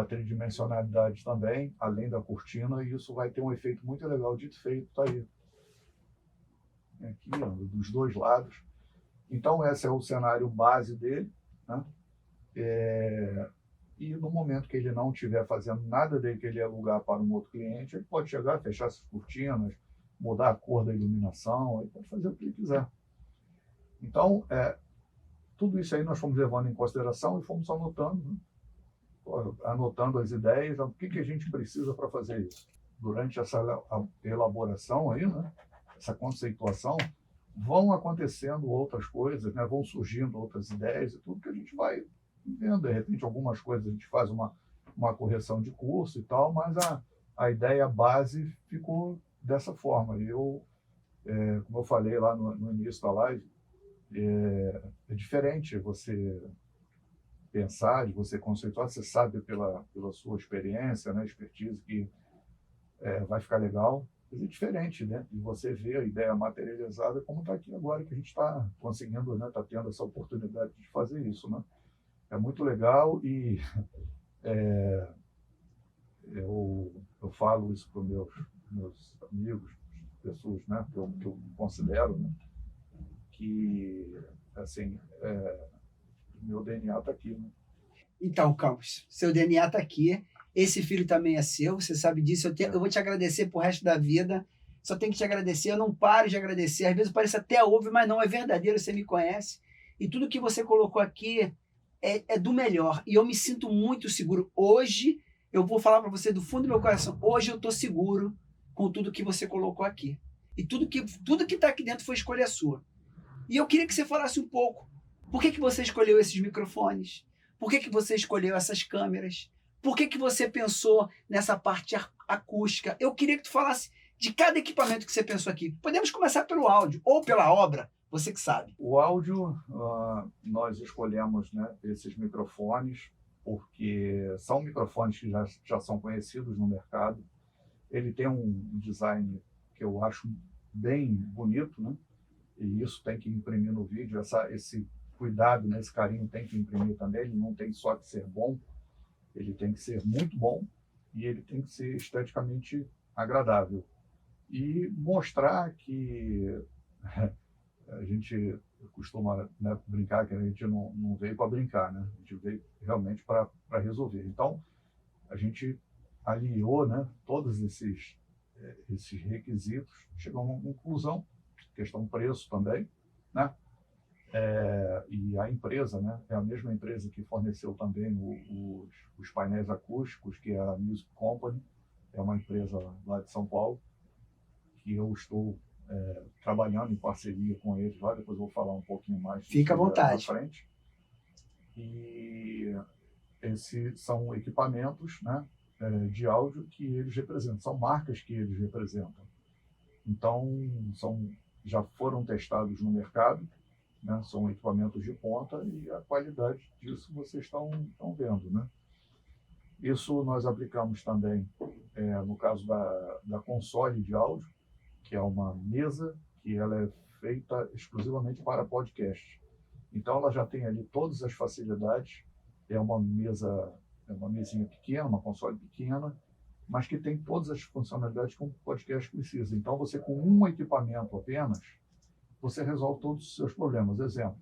tridimensionalidade também, além da cortina, e isso vai ter um efeito muito legal. Dito e feito, tá aí. Aqui, ó, dos dois lados. Então, esse é o cenário base dele, né? E no momento que ele não estiver fazendo nada dele que ele alugar para um outro cliente, ele pode chegar, fechar essas cortinas, mudar a cor da iluminação, ele pode fazer o que ele quiser. Então, tudo isso aí nós fomos levando em consideração e fomos anotando, né? Anotando as ideias, o que a gente precisa para fazer isso. Durante essa elaboração aí, né, essa conceituação, vão acontecendo outras coisas, né, vão surgindo outras ideias e tudo que a gente vai vendo. De repente, algumas coisas a gente faz uma correção de curso e tal, mas a ideia base ficou dessa forma. E como eu falei lá no início da live, é diferente você pensar, de você conceituar, você sabe pela sua experiência, né, expertise, que vai ficar legal. Mas é diferente, né, de você ver a ideia materializada, como está aqui agora, que a gente está conseguindo, né, está tendo essa oportunidade de fazer isso, né. É muito legal e eu falo isso para os meus amigos, pessoas, né, que eu considero, né, que, assim, meu DNA está aqui, né? Então, Campos, seu DNA está aqui. Esse filho também é seu, você sabe disso. Eu vou te agradecer pro resto da vida. Só tenho que te agradecer. Eu não paro de agradecer. Às vezes parece até óbvio, mas não, é verdadeiro. Você me conhece. E tudo que você colocou aqui é do melhor. E eu me sinto muito seguro. Hoje, eu vou falar para você do fundo do meu coração. Hoje eu estou seguro com tudo que você colocou aqui. E tudo que está aqui dentro foi escolha sua. E eu queria que você falasse um pouco. Por que você escolheu esses microfones? Por que você escolheu essas câmeras? Por que você pensou nessa parte acústica? Eu queria que tu falasse de cada equipamento que você pensou aqui. Podemos começar pelo áudio ou pela obra, você que sabe. O áudio, nós escolhemos, né, esses microfones, porque são microfones que já são conhecidos no mercado. Ele tem um design que eu acho bem bonito, né? E isso tem que imprimir no vídeo, esse cuidado, né, esse carinho tem que imprimir também. Ele não tem só que ser bom, ele tem que ser muito bom e ele tem que ser esteticamente agradável. E mostrar que a gente costuma, né, brincar que a gente não veio para brincar, né? A gente veio realmente para resolver. Então, a gente aliou, né, todos esses requisitos, chegou a uma conclusão, questão preço também, né? E a empresa, né, é a mesma empresa que forneceu também os painéis acústicos, que é a Music Company, é uma empresa lá de São Paulo, que eu estou trabalhando em parceria com eles lá, depois eu vou falar um pouquinho mais. Fica à vontade. Na frente. E esses são equipamentos, né, de áudio que eles representam, são marcas que eles representam. Então, já foram testados no mercado, né? São equipamentos de ponta e a qualidade disso vocês estão vendo, né? Isso nós aplicamos também no caso da console de áudio, que é uma mesa que ela é feita exclusivamente para podcast. Então ela já tem ali todas as facilidades, é uma mesinha pequena, uma console pequena, mas que tem todas as funcionalidades que um podcast precisa. Então você, com um equipamento apenas, você resolve todos os seus problemas. Exemplo,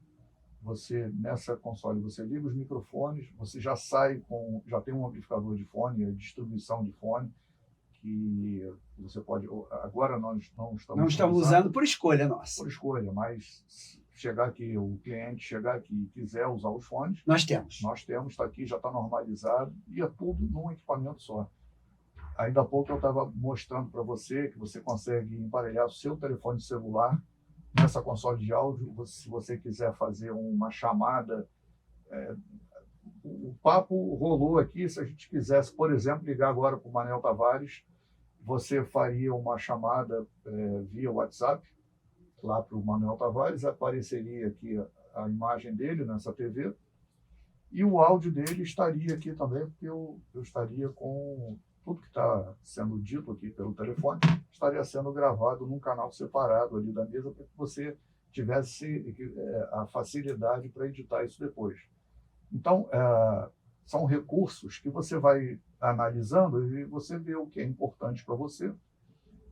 você nessa console você liga os microfones, você já tem um amplificador de fone, a distribuição de fone, que você pode. Agora nós não estamos usando por escolha nossa. Por escolha, mas o cliente chegar aqui e quiser usar os fones, nós temos, está aqui, já está normalizado e é tudo num equipamento só. Ainda há pouco eu estava mostrando para você que você consegue emparelhar o seu telefone celular nessa console de áudio. Se você quiser fazer uma chamada, o papo rolou aqui. Se a gente quisesse, por exemplo, ligar agora para o Manel Tavares você faria uma chamada via WhatsApp lá para o Manuel Tavares, apareceria aqui a imagem dele nessa TV e o áudio dele estaria aqui também, porque eu estaria com tudo que está sendo dito aqui pelo telefone, estaria sendo gravado num canal separado ali da mesa para que você tivesse a facilidade para editar isso depois. Então, são recursos que você vai analisando e você vê o que é importante para você.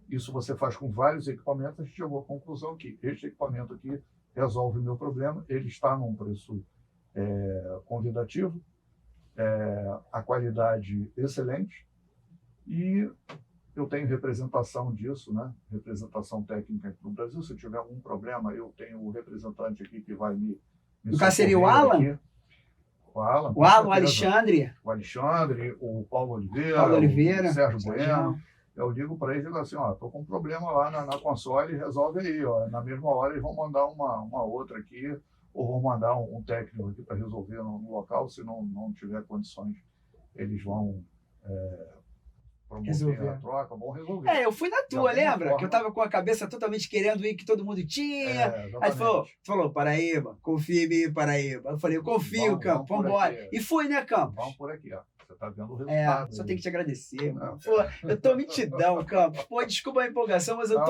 Isso você faz com vários equipamentos. A gente chegou à conclusão que este equipamento aqui resolve o meu problema. Ele está num preço convidativo, a qualidade excelente e eu tenho representação disso, né? Representação técnica aqui no Brasil. Se eu tiver algum problema, eu tenho o representante aqui que vai me no caso seria o Alan? Aqui. O Alan, o Alexandre. O Alexandre, o Paulo Oliveira, o Sérgio Bueno. Eu ligo para eles e digo assim, estou com um problema lá na console, resolve aí. Na mesma hora eles vão mandar uma outra aqui, ou vão mandar um técnico aqui para resolver no local. Se não tiver condições, eles vão promover a troca, vão resolver. Eu fui na tua, lembra? Que eu estava com a cabeça totalmente querendo ir, que todo mundo tinha. Aí tu falou, Paraíba, confia em mim, Paraíba. Eu falei, eu confio, Campos, vamos embora. E fui, né, Campos? Vamos por aqui, ó. Você tá vendo o resultado. Só tenho que te agradecer, mano. Pô, eu tô mitidão, Campos. Pô, desculpa a empolgação, mas eu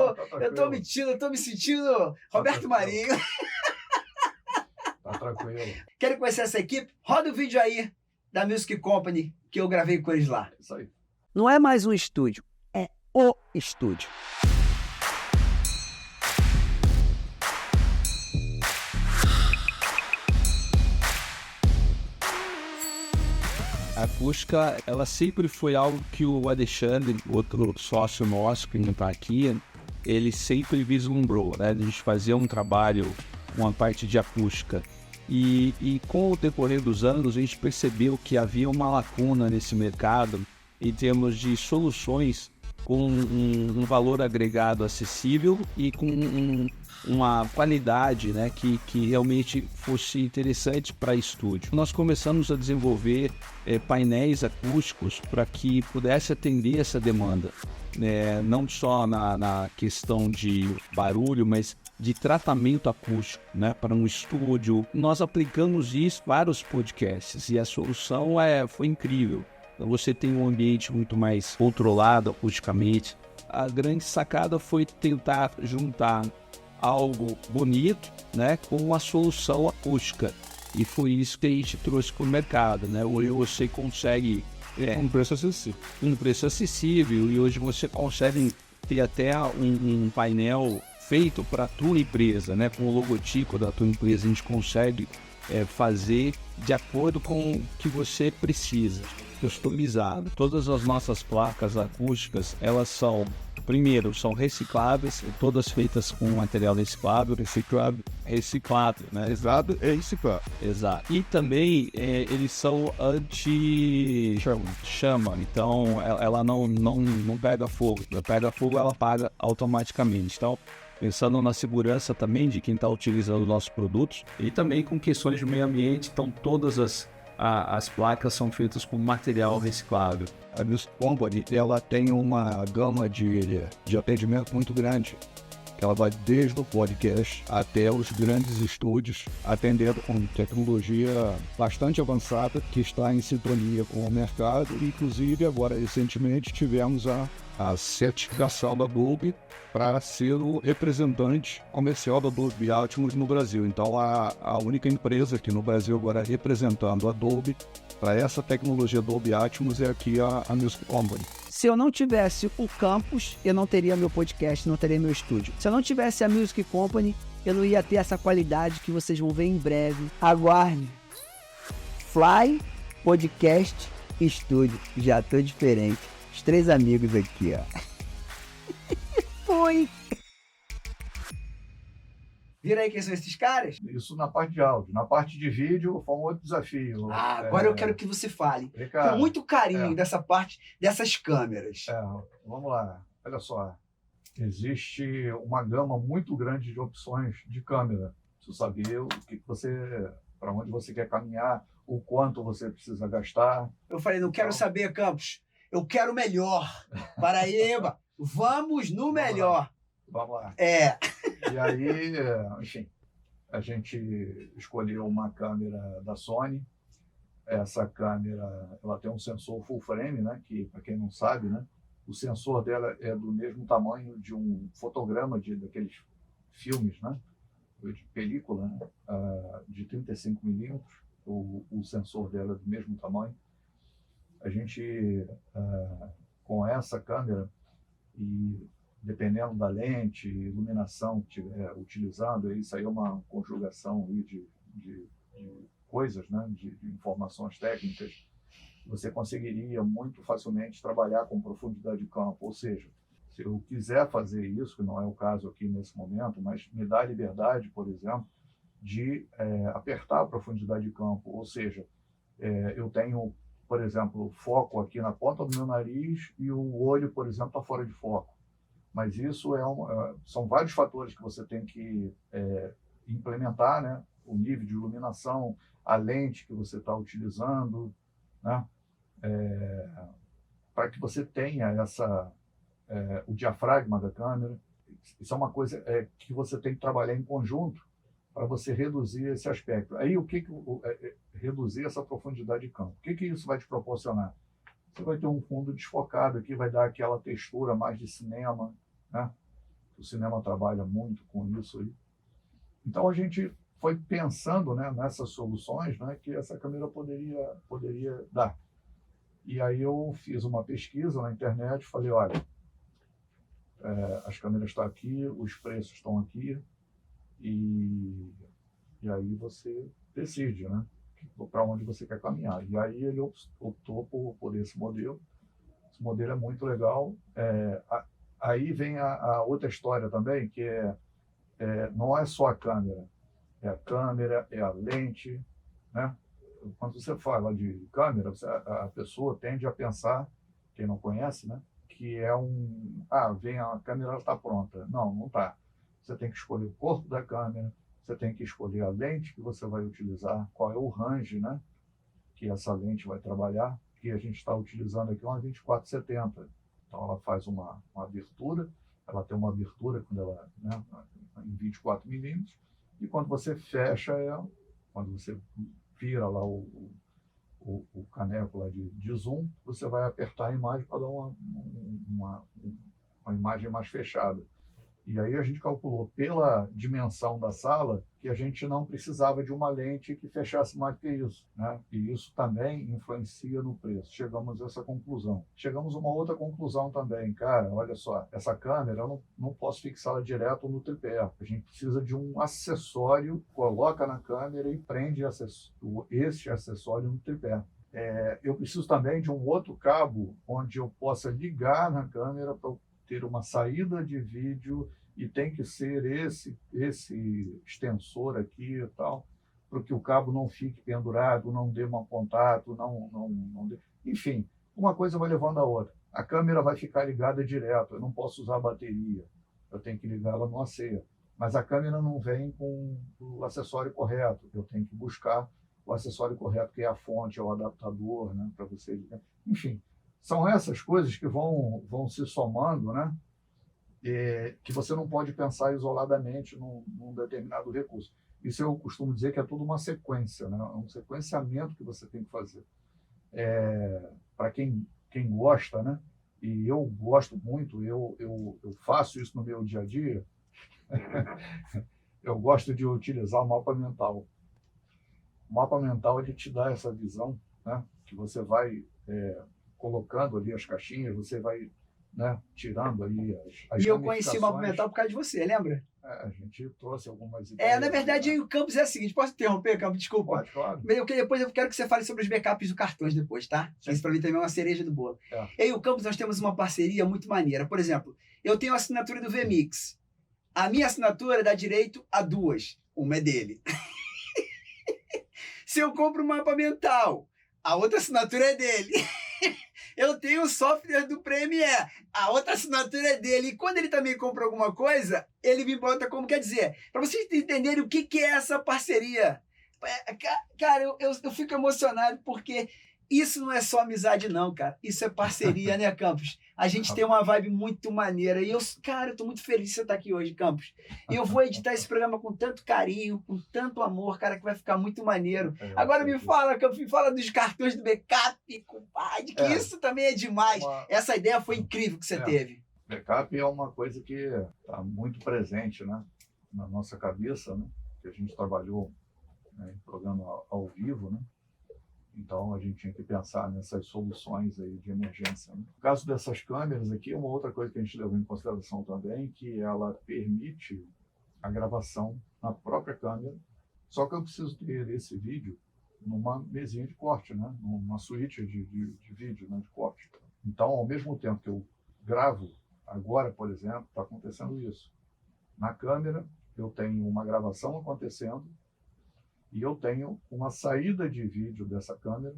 tô metido, eu tô me sentindo Roberto Marinho. Tá tranquilo. Querem conhecer essa equipe? Roda o vídeo aí da Music Company que eu gravei com eles lá. Isso aí. Não é mais um estúdio, é o estúdio. A acústica, ela sempre foi algo que o Alexandre, outro sócio nosso que não está aqui, ele sempre vislumbrou, né? A gente fazia um trabalho com a parte de acústica. E com o decorrer dos anos, a gente percebeu que havia uma lacuna nesse mercado em termos de soluções com um valor agregado acessível e com uma qualidade, né, que realmente fosse interessante para estúdio. Nós começamos a desenvolver painéis acústicos para que pudesse atender essa demanda, não só na questão de barulho, mas de tratamento acústico, né, para um estúdio. Nós aplicamos isso para os podcasts e a solução foi incrível. Então você tem um ambiente muito mais controlado acusticamente. A grande sacada foi tentar juntar algo bonito, né, com uma solução acústica. E foi isso que a gente trouxe para o mercado, né? Hoje você consegue um preço acessível. Um preço acessível e hoje você consegue ter até um painel feito para a tua empresa, né? Com o logotipo da tua empresa a gente consegue fazer de acordo com o que você precisa. Customizado. Todas as nossas placas acústicas, elas são recicláveis, todas feitas com material reciclado, né? Exato, é reciclado. Exato. E também eles são anti-chama, então ela não pega fogo. Ela pega fogo, ela apaga automaticamente. Então, pensando na segurança também de quem está utilizando nossos produtos e também com questões de meio ambiente, então todas as placas são feitas com material reciclável. A Music Company, ela tem uma gama de atendimento muito grande. Ela vai desde o podcast até os grandes estúdios, atendendo com tecnologia bastante avançada, que está em sintonia com o mercado. Inclusive, agora, recentemente, tivemos a certificação da Dolby para ser o representante comercial da Dolby Atmos no Brasil. Então, a única empresa aqui no Brasil agora representando a Dolby para essa tecnologia Dolby Atmos é aqui a Music Company. Se eu não tivesse o campus, eu não teria meu podcast, não teria meu estúdio. Se eu não tivesse a Music Company, eu não ia ter essa qualidade que vocês vão ver em breve. Aguarde. Fly, podcast, estúdio. Já tô diferente. Os 3 amigos aqui, ó. Foi. Vira aí quem são esses caras? Isso na parte de áudio. Na parte de vídeo foi um outro desafio. Agora eu quero que você fale Ricardo, com muito carinho dessa parte, dessas câmeras. Vamos lá. Olha só. Existe uma gama muito grande de opções de câmera. Preciso saber para onde você quer caminhar, o quanto você precisa gastar. Eu falei, não quero saber, Campos. Eu quero o melhor. Paraíba, vamos no melhor. Vamos lá. É. E aí, enfim, a gente escolheu uma câmera da Sony. Essa câmera, ela tem um sensor full frame, né? Que, para quem não sabe, né? O sensor dela é do mesmo tamanho de um fotograma daqueles filmes, né? De película, né? De 35 milímetros. O sensor dela é do mesmo tamanho. A gente, com essa câmera, e dependendo da lente, iluminação que estiver utilizando, isso aí é uma conjugação aí de coisas, né? de informações técnicas, você conseguiria muito facilmente trabalhar com profundidade de campo. Ou seja, se eu quiser fazer isso, que não é o caso aqui nesse momento, mas me dá a liberdade, por exemplo, de apertar a profundidade de campo. Ou seja, eu tenho, por exemplo, foco aqui na ponta do meu nariz e o olho, por exemplo, está fora de foco. Mas isso são vários fatores que você tem que implementar, né? O nível de iluminação, a lente que você está utilizando, né? Para que você tenha o diafragma da câmera. Isso é uma coisa que você tem que trabalhar em conjunto para você reduzir esse aspecto. Aí, reduzir essa profundidade de campo? O que isso vai te proporcionar? Você vai ter um fundo desfocado aqui, vai dar aquela textura mais de cinema, né? O cinema trabalha muito com isso aí. Então, a gente foi pensando, né, nessas soluções, né, que essa câmera poderia dar. E aí eu fiz uma pesquisa na internet, falei, olha, as câmeras estão aqui, os preços estão aqui, e aí você decide, né, para onde você quer caminhar. E aí ele optou por esse modelo. Esse modelo é muito legal. Aí vem a outra história também, que não é só a câmera. É a câmera, é a lente, né? Quando você fala de câmera, a pessoa tende a pensar, quem não conhece, né, que vem a câmera, está pronta. Não está. Você tem que escolher o corpo da câmera, você tem que escolher a lente que você vai utilizar, qual é o range, né, que essa lente vai trabalhar, que a gente está utilizando aqui uma 24-70. Então ela faz uma abertura, ela tem uma abertura quando ela, né, em 24 milímetros, e quando você fecha ela, quando você vira lá o caneco lá de zoom, você vai apertar a imagem para dar uma imagem mais fechada. E aí a gente calculou pela dimensão da sala que a gente não precisava de uma lente que fechasse mais que isso, né? E isso também influencia no preço. Chegamos a essa conclusão. Chegamos a uma outra conclusão também. Cara, olha só, essa câmera eu não posso fixá-la direto no tripé. A gente precisa de um acessório, coloca na câmera e prende esse acessório no tripé. Eu preciso também de um outro cabo onde eu possa ligar na câmera para ter uma saída de vídeo, e tem que ser esse extensor aqui e tal, para que o cabo não fique pendurado, não dê mau contato, não dê... Enfim, uma coisa vai levando a outra. A câmera vai ficar ligada direto, eu não posso usar bateria, eu tenho que ligá-la no AC. Mas a câmera não vem com o acessório correto, eu tenho que buscar o acessório correto, que é a fonte, é o adaptador, né, para você ligar. Enfim, são essas coisas que vão se somando, né? Que você não pode pensar isoladamente num determinado recurso. Isso eu costumo dizer que é tudo uma sequência, né? Um sequenciamento que você tem que fazer. Para quem gosta, né? E eu gosto muito, eu faço isso no meu dia a dia, eu gosto de utilizar o mapa mental. O mapa mental, ele te dá essa visão, né? Que você vai colocando ali as caixinhas, você vai, né, tirando ali as E eu conheci o mapa mental por causa de você, lembra? A gente trouxe algumas ideias. Na verdade, aí o Campos é o seguinte, posso interromper, Campos? Desculpa. Pode, claro. Depois eu quero que você fale sobre os backups do cartões depois, tá? Sim. Isso para mim também é uma cereja do bolo. Eu e o Campos, nós temos uma parceria muito maneira. Por exemplo, eu tenho a assinatura do VMix. A minha assinatura dá direito a 2. Uma é dele. Se eu compro um mapa mental, a outra assinatura é dele. Eu tenho o software do Premiere, a outra assinatura é dele. E quando ele também compra alguma coisa, ele me bota como, quer dizer, para vocês entenderem o que é essa parceria. Cara, eu fico emocionado porque Isso não é só amizade, não, cara. Isso é parceria, né, Campos? A gente tem uma vibe muito maneira. E cara, eu tô muito feliz de você estar aqui hoje, Campos. E eu vou editar esse programa com tanto carinho, com tanto amor, cara, que vai ficar muito maneiro. Agora me fala, Campos, me fala dos cartões do backup, compadre, que isso também é demais. Essa ideia foi incrível que você teve. Backup é uma coisa que está muito presente, né, na nossa cabeça, né, que a gente trabalhou, né, em programa ao vivo, né? Então, a gente tinha que pensar nessas soluções aí de emergência, né? No caso dessas câmeras aqui, uma outra coisa que a gente levou em consideração também, que ela permite a gravação na própria câmera, só que eu preciso ter esse vídeo numa mesinha de corte, né? Numa suíte de vídeo, né? De corte. Então, ao mesmo tempo que eu gravo, agora, por exemplo, está acontecendo isso. Na câmera, eu tenho uma gravação acontecendo, e eu tenho uma saída de vídeo dessa câmera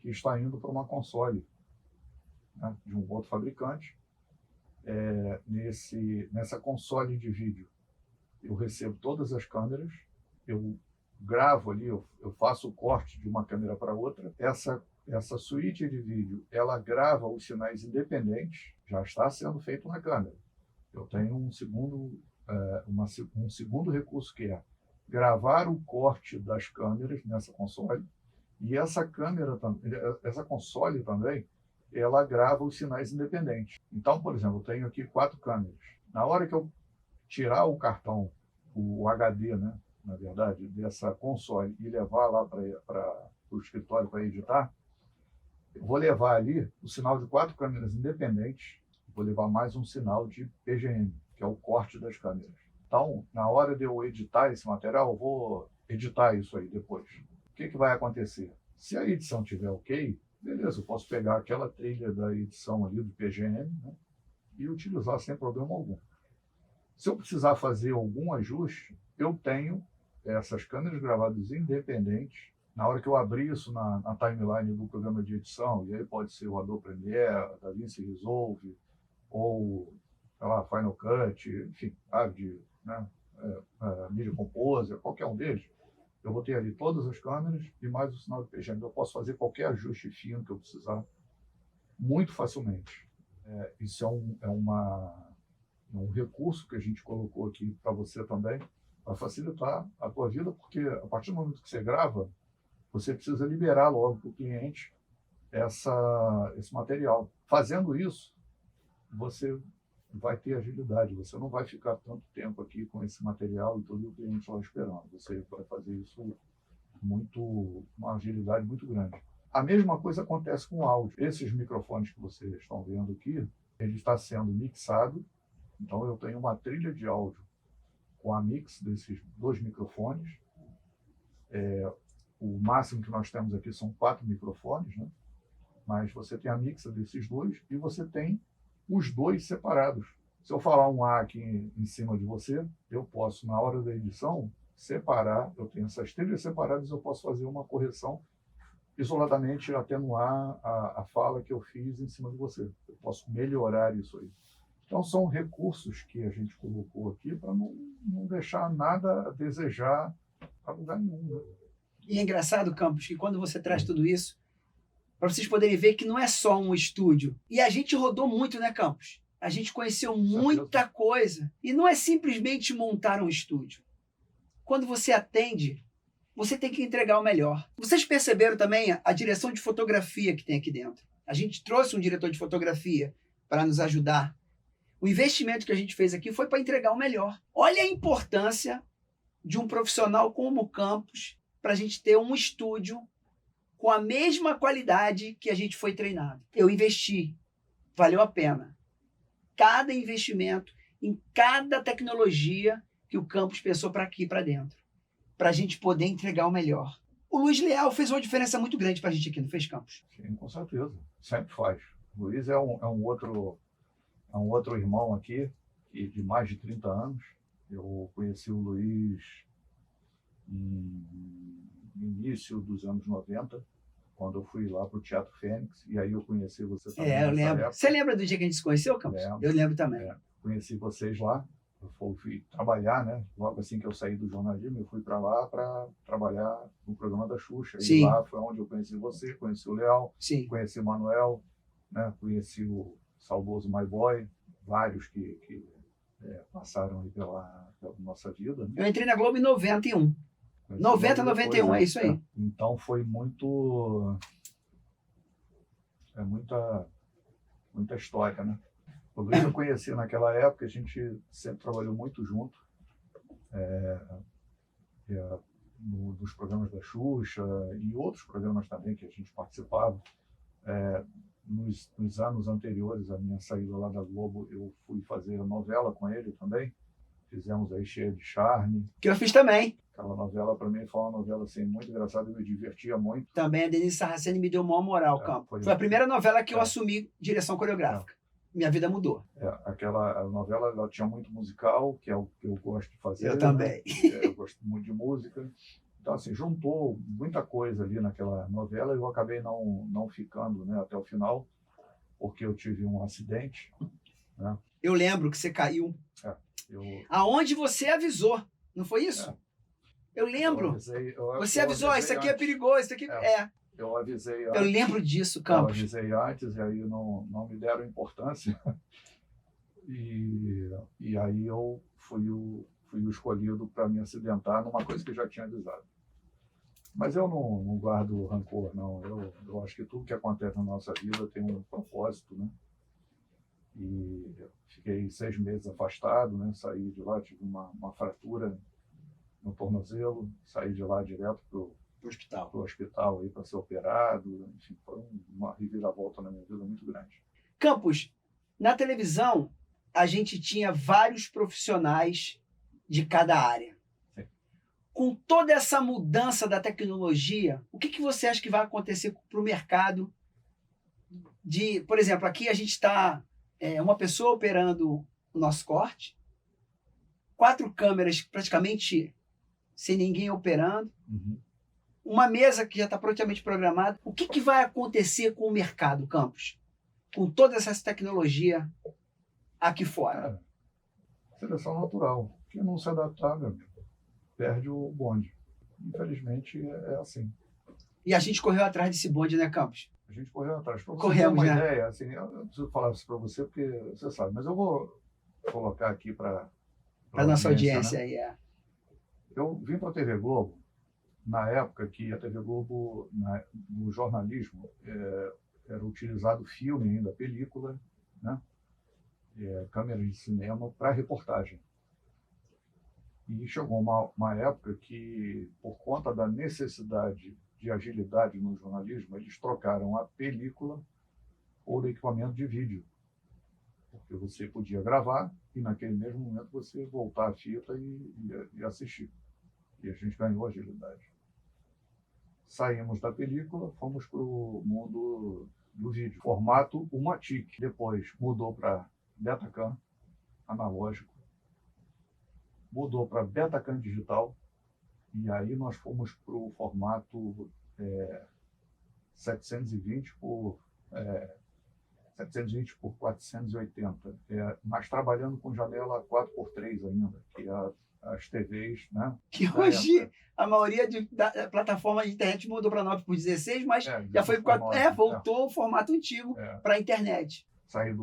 que está indo para uma console, né, de um outro fabricante. Nessa console de vídeo, eu recebo todas as câmeras, eu gravo ali, eu faço o corte de uma câmera para outra. Essa suíte de vídeo, ela grava os sinais independentes, já está sendo feito na câmera. Eu tenho um segundo recurso que é gravar o corte das câmeras nessa console, e essa console também, ela grava os sinais independentes. Então, por exemplo, eu tenho aqui 4 câmeras. Na hora que eu tirar o cartão, o HD, né, na verdade, dessa console e levar lá para o escritório para editar, eu vou levar ali o sinal de 4 câmeras independentes, vou levar mais um sinal de PGM, que é o corte das câmeras. Então, na hora de eu editar esse material, eu vou editar isso aí depois. O que vai acontecer? Se a edição estiver ok, beleza, eu posso pegar aquela trilha da edição ali do PGM, né, e utilizar sem problema algum. Se eu precisar fazer algum ajuste, eu tenho essas câmeras gravadas independentes. Na hora que eu abrir isso na timeline do programa de edição, e aí pode ser o Adobe Premiere, DaVinci Resolve, ou sei lá, Final Cut, enfim, Avid, né, Media Composer, qualquer um deles, eu vou ter ali todas as câmeras e mais o sinal de PGM. Eu posso fazer qualquer ajuste fino que eu precisar muito facilmente. Isso é um recurso que a gente colocou aqui para você também, para facilitar a tua vida, porque a partir do momento que você grava, você precisa liberar logo para o cliente esse material. Fazendo isso, você vai ter agilidade, você não vai ficar tanto tempo aqui com esse material e todo o cliente lá esperando. Você vai fazer isso uma agilidade muito grande. A mesma coisa acontece com o áudio. Esses microfones que vocês estão vendo aqui, ele está sendo mixado, então eu tenho uma trilha de áudio com a mix desses 2 microfones. O máximo que nós temos aqui são 4 microfones, né? Mas você tem a mixa desses 2 e você tem os 2 separados. Se eu falar um A aqui em cima de você, eu posso, na hora da edição, separar, eu tenho essas trilhas separadas, eu posso fazer uma correção isoladamente, atenuar a fala que eu fiz em cima de você. Eu posso melhorar isso aí. Então, são recursos que a gente colocou aqui para não deixar nada a desejar para lugar nenhum, né? E é engraçado, Campos, que quando você traz tudo isso, para vocês poderem ver que não é só um estúdio. E a gente rodou muito, né, Campos? A gente conheceu muita coisa. E não é simplesmente montar um estúdio. Quando você atende, você tem que entregar o melhor. Vocês perceberam também a direção de fotografia que tem aqui dentro. A gente trouxe um diretor de fotografia para nos ajudar. O investimento que a gente fez aqui foi para entregar o melhor. Olha a importância de um profissional como o Campos para a gente ter um estúdio com a mesma qualidade que a gente foi treinado. Eu investi, valeu a pena. Cada investimento em cada tecnologia que o Campos pensou para aqui, para dentro, para a gente poder entregar o melhor. O Luiz Leal fez uma diferença muito grande para a gente aqui, não fez, Campos? Sim, com certeza. Sempre faz. O Luiz é um outro irmão aqui, de mais de 30 anos. Eu conheci o Luiz no início dos anos 90, quando eu fui lá para o Teatro Fênix, e aí eu conheci você também. Eu lembro. Você lembra do dia que a gente se conheceu, Campos? Lembro. Eu lembro também. Conheci vocês lá. fui trabalhar, né? Logo assim que eu saí do jornalismo, eu fui para lá para trabalhar no programa da Xuxa. Sim. E lá foi onde eu conheci você, conheci o Leal, Sim. conheci o Manuel, né? Conheci o saudoso My Boy, vários que passaram aí pela nossa vida. Né? Eu entrei na Globo em 91. Conheci 90, logo depois, 91, né? é isso aí. Então foi muito... muita história, né? O Luiz eu conheci naquela época, a gente sempre trabalhou muito junto, nos programas da Xuxa e outros programas também que a gente participava. Nos anos anteriores à minha saída lá da Globo, eu fui fazer a novela com ele também. Fizemos aí Cheia de Charme. Que eu fiz também. Aquela novela, para mim, foi uma novela assim, muito engraçada, eu me divertia muito. Também a Denise Sarraceni me deu maior moral, Campo. Foi Foi a primeira novela que eu É. assumi direção coreográfica. Minha vida mudou. A novela ela tinha muito musical, que é o que eu gosto de fazer. Eu também. Eu gosto muito de música. Então, assim, juntou muita coisa ali naquela novela e eu acabei não ficando, né, até o final, porque eu tive um acidente. Né? Eu lembro que você caiu. Eu Aonde você avisou, não foi isso? Eu lembro. Você avisou, isso aqui é perigoso, isso aqui Eu avisei Eu lembro disso, Eu Campos. avisei antes e aí não me deram importância. E aí eu fui o escolhido para me acidentar numa coisa que eu já tinha avisado. Mas eu não guardo rancor, não. Eu acho que tudo que acontece na nossa vida tem um propósito, né? E eu fiquei 6 meses afastado, né? Saí de lá, tive uma fratura no tornozelo, saí de lá direto para o hospital aí para ser operado. Enfim, foi uma reviravolta na minha vida muito grande. Campos, na televisão, a gente tinha vários profissionais de cada área. Sim. Com toda essa mudança da tecnologia, o que você acha que vai acontecer para o mercado? Por exemplo, aqui a gente está uma pessoa operando o nosso corte, 4 câmeras praticamente sem ninguém operando, Uhum. uma mesa que já está praticamente programada. O que vai acontecer com o mercado, Campos? Com toda essa tecnologia aqui fora? Seleção natural. Quem não se adaptar, meu amigo, perde o bonde. Infelizmente, é assim. E a gente correu atrás desse bonde, né, Campos? A gente correu atrás. Para você Corremos, ter uma né? ideia, assim, eu não preciso falar isso para você, porque você sabe, mas eu vou colocar aqui para Para nossa audiência né? aí, Eu vim para a TV Globo na época que a TV Globo, no jornalismo, era utilizado filme ainda, película, né? Câmera de cinema para reportagem. E chegou uma época que, por conta da necessidade de agilidade no jornalismo, eles trocaram a película por equipamento de vídeo. Porque você podia gravar e, naquele mesmo momento, você voltar a fita e assistir. E a gente ganhou agilidade. Saímos da película, fomos para o mundo do vídeo. Formato Umatic. Depois mudou para Betacam, analógico. Mudou para Betacam digital. E aí nós fomos para o formato 720 por 480. Mas trabalhando com janela 4x3 ainda, que é as TVs, né? Que hoje a maioria da plataforma de internet mudou para 9x16, mas já foi voltou ao formato antigo para a internet. Saí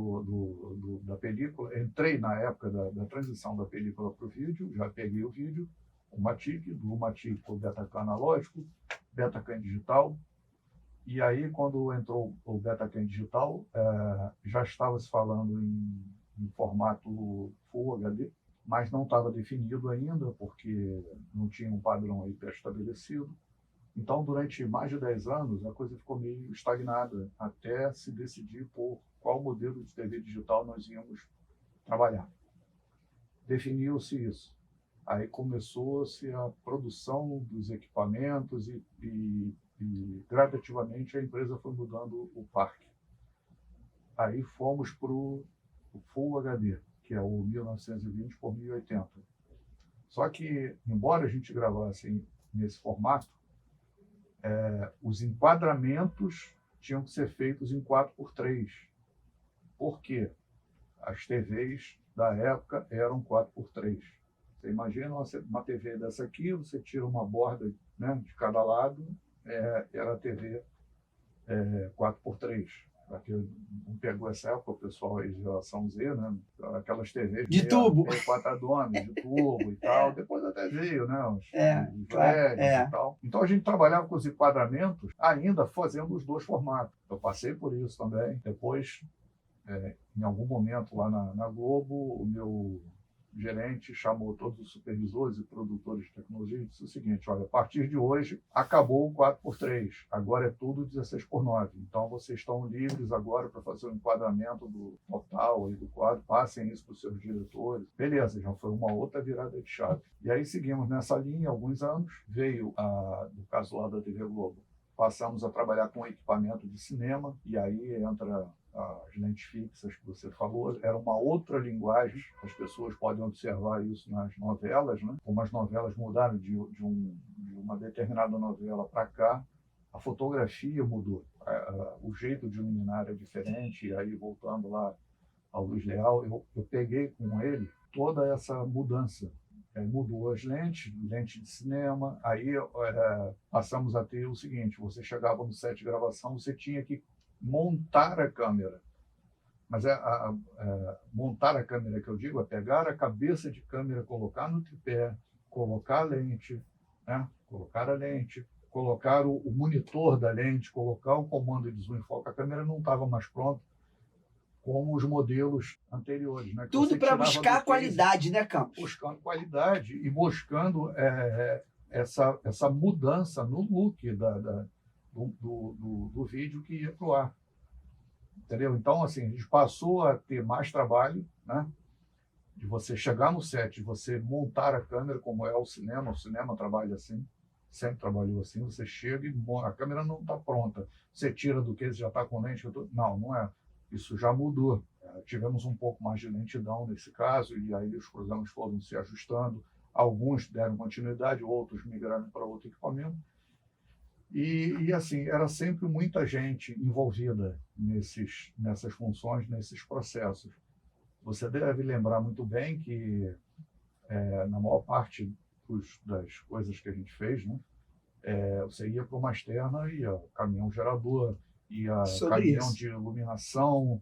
da película, entrei na época da transição da película para o vídeo, já peguei o vídeo, o Matic, do Matic para o Betacam analógico, Betacam digital. E aí, quando entrou o Betacam digital, já estava se falando em formato Full HD, mas não estava definido ainda, porque não tinha um padrão aí pré-estabelecido. Então, durante mais de 10 anos, a coisa ficou meio estagnada, até se decidir por qual modelo de TV digital nós íamos trabalhar. Definiu-se isso. Aí começou-se a produção dos equipamentos e gradativamente a empresa foi mudando o parque. Aí fomos para o Full HD, que é o 1920 por 1080. Só que, embora a gente gravasse nesse formato, os enquadramentos tinham que ser feitos em 4x3. Por quê? As TVs da época eram 4x3. Você imagina uma TV dessa aqui, você tira uma borda, né, de cada lado, era a TV 4x3. Para quem não pegou essa época, o pessoal aí de geração Z, né? Aquelas TVs De tubo. quadradonas, de tubo e tal. Depois até veio, né? Os claro, LEDs e tal. Então a gente trabalhava com os enquadramentos ainda fazendo os dois formatos. Eu passei por isso também. Depois, em algum momento lá na Globo, o meu gerente chamou todos os supervisores e produtores de tecnologia e disse o seguinte: olha, a partir de hoje acabou o 4x3, agora é tudo 16x9. Então vocês estão livres agora para fazer o enquadramento do total aí do quadro, passem isso para os seus diretores. Beleza, já foi uma outra virada de chave. E aí seguimos nessa linha alguns anos, veio, no caso lá da TV Globo, passamos a trabalhar com equipamento de cinema, e aí entra as lentes fixas que você falou. Era uma outra linguagem, as pessoas podem observar isso nas novelas, né? Como as novelas mudaram de uma determinada novela para cá, a fotografia mudou, o jeito de iluminar é diferente. E aí, voltando lá ao Luiz Leal, eu peguei com ele toda essa mudança. Mudou as lentes de cinema, aí passamos a ter o seguinte: você chegava no set de gravação, você tinha que montar a câmera. Mas montar a câmera que eu digo é pegar a cabeça de câmera, colocar no tripé, colocar a lente, né? Colocar a lente, colocar o monitor da lente, colocar o comando de zoom e foco. A câmera não estava mais pronta como os modelos anteriores, né? Tudo para buscar qualidade, né, Campos? Buscando qualidade e buscando essa mudança no look do vídeo que ia para o ar. Entendeu? Então, assim, a gente passou a ter mais trabalho, né? De você chegar no set, de você montar a câmera, como é o cinema trabalha assim, sempre trabalhou assim. Você chega e a câmera não está pronta, você tira do que, você já está com lente. Não é. Isso já mudou. Tivemos um pouco mais de lentidão nesse caso, e aí os programas foram se ajustando. Alguns deram continuidade, outros migraram para outro equipamento. E assim, era sempre muita gente envolvida nessas funções, nesses processos. Você deve lembrar muito bem que, na maior parte das coisas que a gente fez, né, você ia para uma externa, ia caminhão gerador, ia caminhão de iluminação,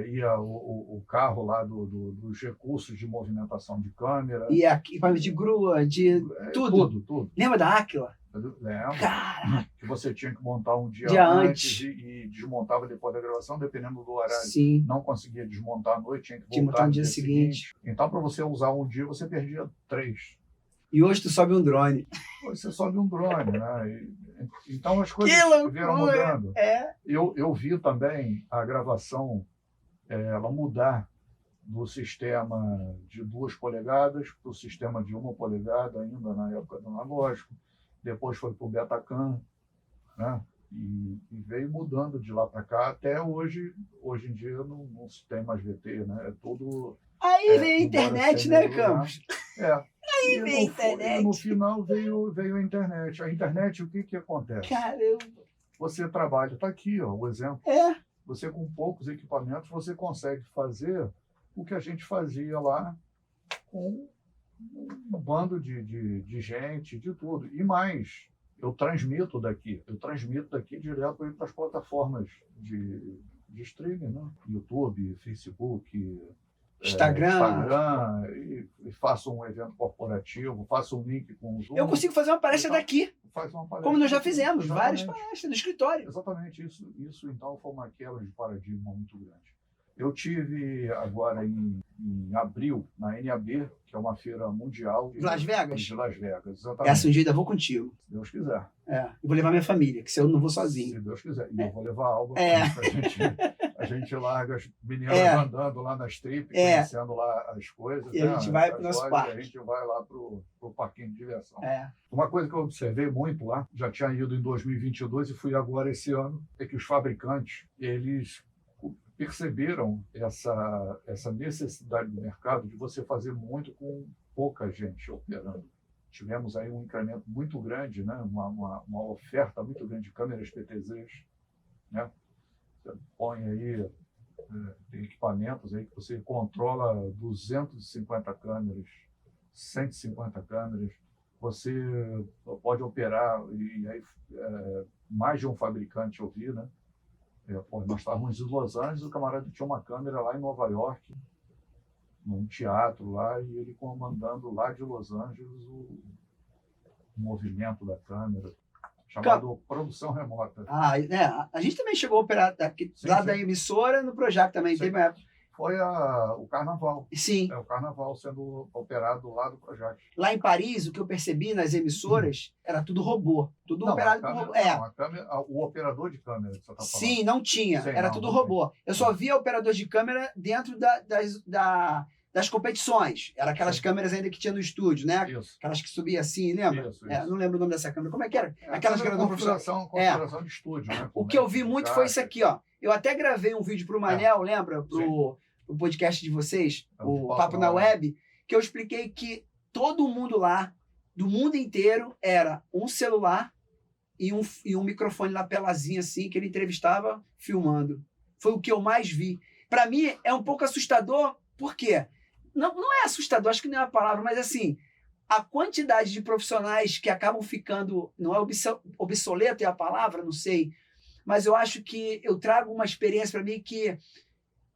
ia o carro lá dos recursos de movimentação de câmera. E equipamento de grua, de tudo. Lembra da Aquila? Lembro. Caraca. Que você tinha que montar um dia antes e desmontava depois da gravação, dependendo do horário. Sim. Não conseguia desmontar à noite, tinha que voltar no dia seguinte. Então, para você usar um dia, você perdia 3. E hoje tu sobe um drone. Hoje você sobe um drone, né? Então as coisas vieram mudando. Eu vi também a gravação ela mudar do sistema de 2 polegadas para o sistema de 1 polegada, ainda na época do analógico. Depois foi para o Betacam, né? E veio mudando de lá para cá até hoje. Hoje em dia não se tem mais VT, né? É tudo. Aí veio a internet, né, Campos? Aí veio a internet. No final veio a internet. A internet, o que acontece? Caramba! Você trabalha, está aqui, ó, o exemplo. Você, com poucos equipamentos, você consegue fazer o que a gente fazia lá com um bando de gente, de tudo. E mais, eu transmito daqui direto para as plataformas de streaming, né? YouTube, Facebook, Instagram, e faço um evento corporativo, faço um link com o Zoom. Eu consigo fazer uma palestra daqui. Faz uma palestra. Como nós já fizemos, várias palestras no escritório. Exatamente, isso então foi uma quebra de paradigma muito grande. Eu tive agora em abril, na NAB, que é uma feira mundial. De Las Vegas? De Las Vegas, exatamente. Essa um dia eu vou contigo. Se Deus quiser. Eu vou levar minha família, que se eu não vou sozinho. Se Deus quiser. E eu vou levar a Alba a gente larga as meninas andando lá na strip, conhecendo lá as coisas. E a gente vai para o nosso parque. A gente vai lá para o parquinho de diversão. É. Uma coisa que eu observei muito lá, já tinha ido em 2022 e fui agora esse ano, é que os fabricantes, eles perceberam essa necessidade do mercado de você fazer muito com pouca gente operando. Tivemos aí um incremento muito grande, né? uma oferta muito grande de câmeras PTZs. Né? Você põe aí Tem equipamentos aí que você controla 250 câmeras, 150 câmeras. Você pode operar, e aí mais de um fabricante ouvir, né? Nós estávamos em Los Angeles, o camarada tinha uma câmera lá em Nova York, num teatro lá, e ele comandando lá de Los Angeles o movimento da câmera, chamado produção remota. A gente também chegou a operar aqui, lá da emissora no Projac também, Sim. teve uma época. Foi o Carnaval. Sim. O Carnaval sendo operado lá do Projac. Lá em Paris, o que eu percebi nas emissoras era tudo robô. Tudo operado por robô. O operador de câmera que você está falando. Sim, não tinha. Sim, era tudo robô. Eu só via operador de câmera dentro das competições. Era aquelas câmeras ainda que tinha no estúdio, né? Isso. Aquelas que subia assim, lembra? Isso. Não lembro o nome dessa câmera. Como é que era? Aquelas que eram do profissional. Configuração de estúdio, né? O que eu vi muito foi isso aqui, ó. Eu até gravei um vídeo pro Manel, lembra? O podcast de vocês, o Papo na Web, que eu expliquei que todo mundo lá, do mundo inteiro, era um celular e um microfone lapelazinho assim, que ele entrevistava filmando. Foi o que eu mais vi. Para mim, é um pouco assustador, por quê? Não é assustador, acho que não é a palavra, mas assim, a quantidade de profissionais que acabam ficando, não é obsoleto é a palavra, não sei, mas eu acho que eu trago uma experiência para mim que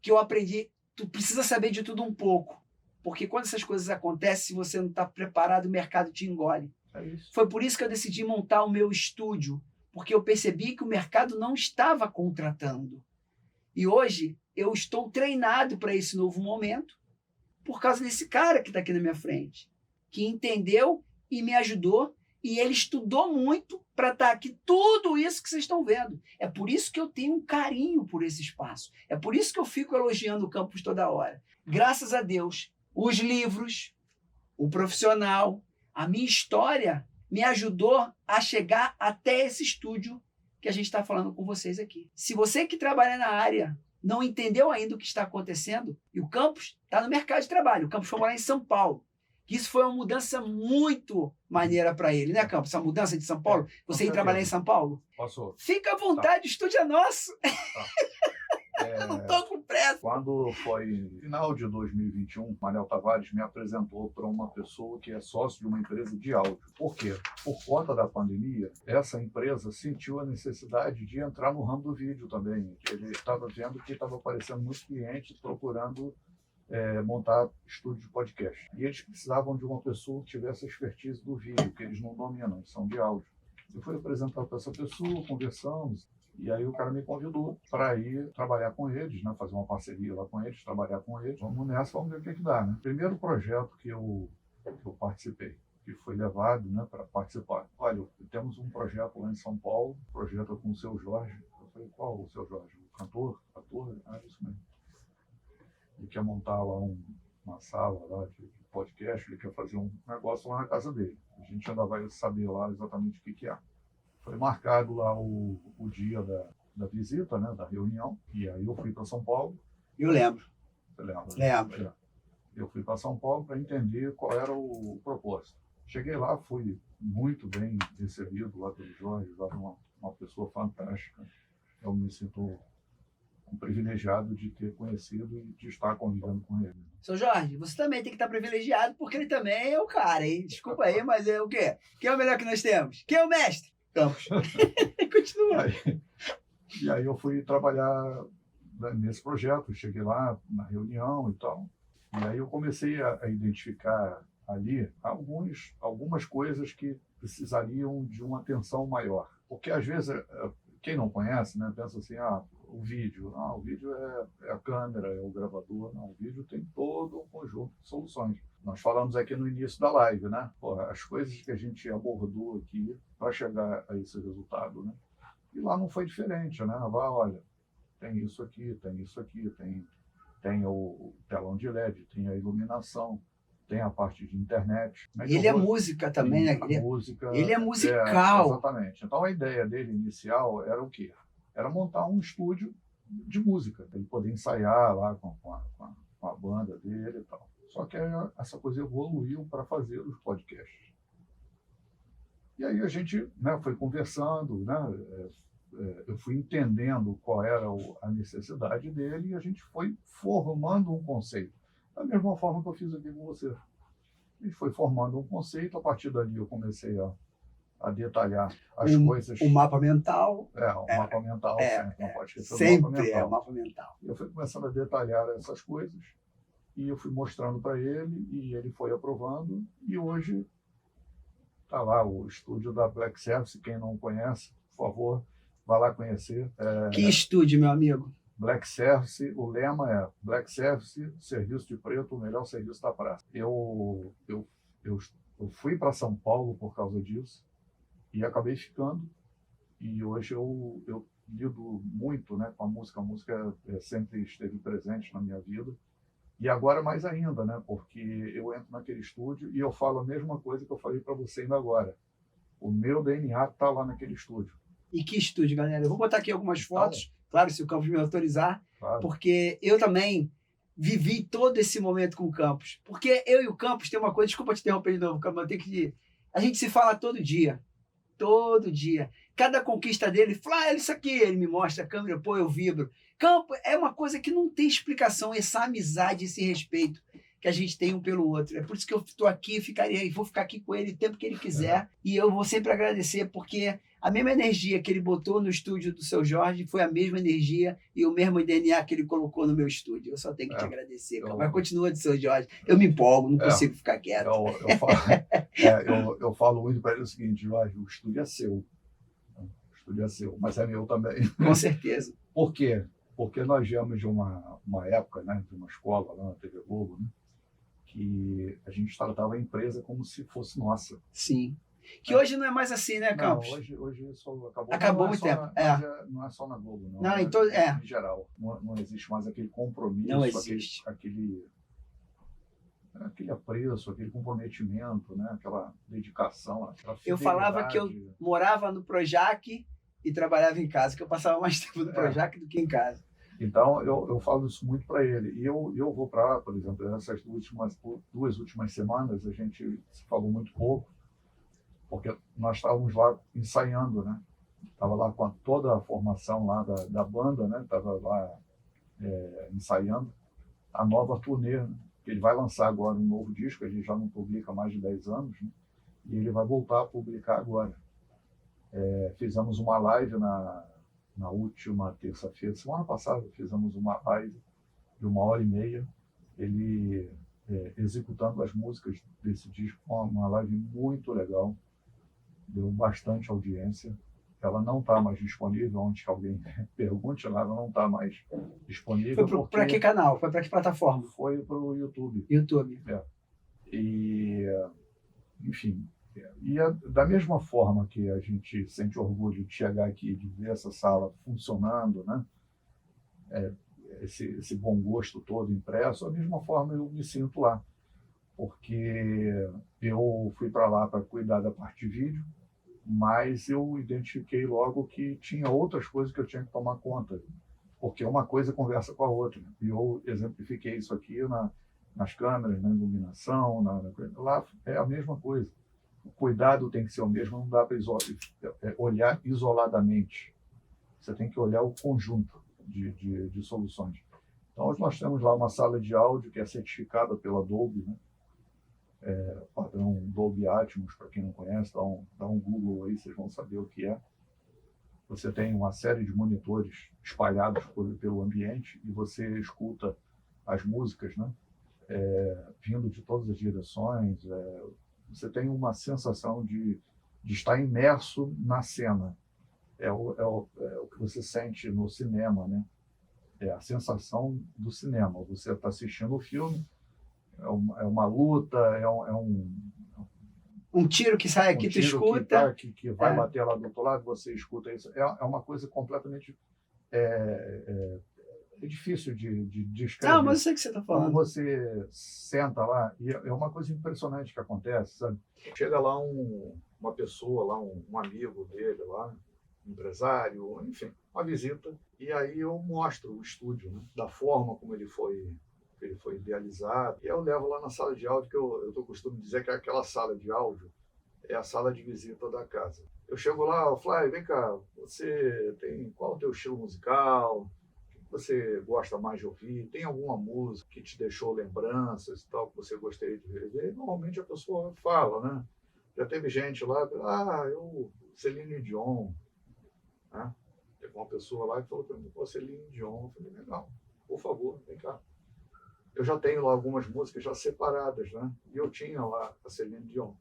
eu aprendi. Tu precisa saber de tudo um pouco, porque quando essas coisas acontecem, se você não está preparado, o mercado te engole. É isso. Foi por isso que eu decidi montar o meu estúdio, porque eu percebi que o mercado não estava contratando. E hoje eu estou treinado para esse novo momento por causa desse cara que está aqui na minha frente, que entendeu e me ajudou, e ele estudou muito para estar aqui tudo isso que vocês estão vendo. É por isso que eu tenho um carinho por esse espaço. É por isso que eu fico elogiando o campus toda hora. Graças a Deus, os livros, o profissional, a minha história me ajudou a chegar até esse estúdio que a gente está falando com vocês aqui. Se você que trabalha na área não entendeu ainda o que está acontecendo, e o campus está no mercado de trabalho, o campus foi morar em São Paulo. Isso foi uma mudança muito maneira para ele, né, Campos? Essa mudança de São Paulo, você ir trabalhar em São Paulo? Posso? Fica à vontade, o estúdio é nosso. Eu não estou com pressa. Quando foi final de 2021, Manel Tavares me apresentou para uma pessoa que é sócio de uma empresa de áudio. Por quê? Por conta da pandemia, essa empresa sentiu a necessidade de entrar no ramo do vídeo também. Ele estava vendo que estava aparecendo muitos clientes procurando montar estúdio de podcast. E eles precisavam de uma pessoa que tivesse a expertise do vídeo, que eles não dominam, são de áudio. Eu fui apresentar para essa pessoa, conversamos, e aí o cara me convidou para ir trabalhar com eles, né, fazer uma parceria lá com eles, trabalhar com eles. Vamos nessa, vamos ver o que dá. Né? Primeiro projeto que eu participei, que foi levado, né, para participar. Olha, temos um projeto lá em São Paulo, projeto com o Seu Jorge. Eu falei, qual o Seu Jorge? O cantor? Ator? Isso mesmo. Ele quer montar lá uma sala lá de podcast, ele quer fazer um negócio lá na casa dele. A gente ainda vai saber lá exatamente o que é. Foi marcado lá o dia da visita, né, da reunião, e aí eu fui para São Paulo. Eu lembro. Você lembra? Lembro. Eu fui para São Paulo para entender qual era o propósito. Cheguei lá, fui muito bem recebido lá pelo Jorge, lá uma pessoa fantástica. Eu me sinto um privilegiado de ter conhecido e de estar convivendo com ele. Seu Jorge, você também tem que estar privilegiado, porque ele também é o cara, hein? Desculpa aí, mas é o quê? Quem é o melhor que nós temos? Quem é o mestre? Campos. Continua. E aí eu fui trabalhar nesse projeto, cheguei lá na reunião e tal. E aí eu comecei a identificar ali algumas coisas que precisariam de uma atenção maior. Porque às vezes, quem não conhece, né, pensa assim, o vídeo é a câmera, é o gravador. Não, o vídeo tem todo um conjunto de soluções. Nós falamos aqui no início da live, né? As coisas que a gente abordou aqui para chegar a esse resultado, né? E lá não foi diferente, né? Lá, olha, tem isso aqui, tem o telão de LED, tem a iluminação, tem a parte de internet. Ele é música também, né? Ele é musical. Exatamente. Então a ideia dele inicial era o quê? Era montar um estúdio de música, para ele poder ensaiar lá com a banda dele e tal. Só que essa coisa evoluiu para fazer os podcasts. E aí a gente, né, foi conversando, né, eu fui entendendo qual era a necessidade dele e a gente foi formando um conceito. Da mesma forma que eu fiz aqui com você. A gente foi formando um conceito, a partir dali eu comecei a detalhar as coisas. O mapa mental. Mapa mental, sempre. Não pode esquecer do Sempre mapa mental. o mapa mental. Eu fui começando a detalhar essas coisas e eu fui mostrando para ele e ele foi aprovando. E hoje está lá o estúdio da Black Service. Quem não conhece, por favor, vá lá conhecer. Que estúdio, meu amigo? Black Service, o lema é Black Service, serviço de preto, o melhor serviço da praça. Eu fui para São Paulo por causa disso e acabei ficando. E hoje eu lido muito, né, com a música. A música sempre esteve presente na minha vida. E agora mais ainda, né, porque eu entro naquele estúdio e eu falo a mesma coisa que eu falei para você ainda agora. O meu DNA está lá naquele estúdio. E que estúdio, galera? Eu vou botar aqui algumas fotos, claro, se o Campos me autorizar, Claro. porque eu também vivi todo esse momento com o Campos. Porque eu e o Campos tem uma coisa, desculpa te interromper de novo, Campos, eu tenho que... A gente se fala todo dia. Todo dia. Cada conquista dele, fala, isso aqui, ele me mostra a câmera, pô, eu vibro. Campo é uma coisa que não tem explicação, essa amizade, esse respeito que a gente tem um pelo outro. É por isso que eu estou aqui, vou ficar aqui com ele o tempo que ele quiser. E eu vou sempre agradecer, porque a mesma energia que ele botou no estúdio do Seu Jorge foi a mesma energia e o mesmo DNA que ele colocou no meu estúdio. Eu só tenho que te agradecer. Mas continua de Seu Jorge. Eu me empolgo, não consigo ficar quieto. Eu falo muito para ele o seguinte, Jorge, o estúdio é seu. O estúdio é seu, mas é meu também. Com certeza. Por quê? Porque nós viemos de uma época, né, de uma escola lá na TV Globo, né, que a gente tratava a empresa como se fosse nossa. Sim. Que hoje não é mais assim, né, Campos? Não, hoje isso acabou. Acabou muito tempo. Não é só na Globo, não. Não, então, Em geral. Não existe mais aquele compromisso, não existe. aquele apreço, aquele comprometimento, né, aquela dedicação. Aquela eu falava que eu morava no Projac e trabalhava em casa, que eu passava mais tempo no Projac do que em casa. Então, eu falo isso muito para ele. E eu vou para lá, por exemplo, nessas duas últimas semanas, a gente se falou muito pouco, porque nós estávamos lá ensaiando, né? Estava lá com toda a formação lá da banda, né? Estava lá ensaiando a nova turnê, né? Ele vai lançar agora um novo disco, ele já não publica há mais de 10 anos, né? E ele vai voltar a publicar agora. Fizemos uma live na última terça-feira, semana passada, fizemos uma live de 1h30, ele executando as músicas desse disco, uma live muito legal, deu bastante audiência. Ela não está mais disponível, onde alguém pergunte, ela não está mais disponível. Foi para que canal? Foi para que plataforma? Foi para o YouTube. YouTube. E, enfim, da mesma forma que a gente sente orgulho de chegar aqui, de ver essa sala funcionando, né? Esse bom gosto todo impresso, da mesma forma eu me sinto lá. Porque eu fui para lá para cuidar da parte de vídeo, mas eu identifiquei logo que tinha outras coisas que eu tinha que tomar conta, porque uma coisa conversa com a outra. E eu exemplifiquei isso aqui nas câmeras, na iluminação, lá é a mesma coisa. O cuidado tem que ser o mesmo, não dá para olhar isoladamente. Você tem que olhar o conjunto de soluções. Então, nós temos lá uma sala de áudio que é certificada pela Dolby, né? Padrão Dolby Atmos, para quem não conhece, dá um Google aí, vocês vão saber o que é. Você tem uma série de monitores espalhados pelo ambiente e você escuta as músicas, né? Vindo de todas as direções. Você tem uma sensação de estar imerso na cena. É o que você sente no cinema, né? É a sensação do cinema. Você está assistindo o filme, é uma luta, um tiro que sai aqui, tu escuta. Que vai bater lá do outro lado, você escuta isso. É uma coisa completamente difícil de descrever. Não, mas eu sei o que você está falando. Quando você senta lá, e é uma coisa impressionante que acontece, sabe? Chega lá uma pessoa, lá um amigo dele, lá, empresário, enfim, uma visita, e aí eu mostro o estúdio, né, da forma como ele foi idealizado, e eu levo lá na sala de áudio, que eu costumo dizer que aquela sala de áudio é a sala de visita da casa. Eu chego lá, Flávio, vem cá, qual é o teu estilo musical? O que você gosta mais de ouvir? Tem alguma música que te deixou lembranças e tal, que você gostaria de rever? E normalmente a pessoa fala, né? Já teve gente lá, Celine Dion, né? Teve uma pessoa lá que falou para mim, pô, Celine Dion. Eu falei, legal, por favor, vem cá. Eu já tenho lá algumas músicas já separadas, né? E eu tinha lá a Celine Dion.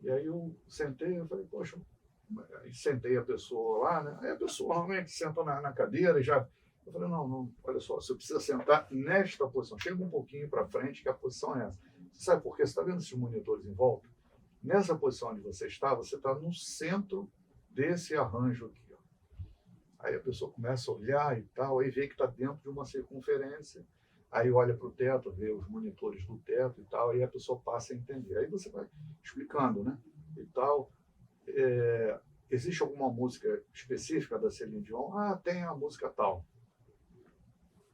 E aí eu sentei, eu falei, poxa, aí sentei a pessoa lá, né? Aí a pessoa realmente sentou na cadeira e já... Eu falei, não, olha só, você precisa sentar nesta posição. Chega um pouquinho para frente, que a posição é essa. Você sabe por quê? Você está vendo esses monitores em volta? Nessa posição onde você está no centro desse arranjo aqui. Ó. Aí a pessoa começa a olhar e tal, aí vê que está dentro de uma circunferência, aí olha para o teto, vê os monitores do teto e tal, aí a pessoa passa a entender. Aí você vai explicando, né? E tal. Existe alguma música específica da Celine Dion? Ah, tem a música tal.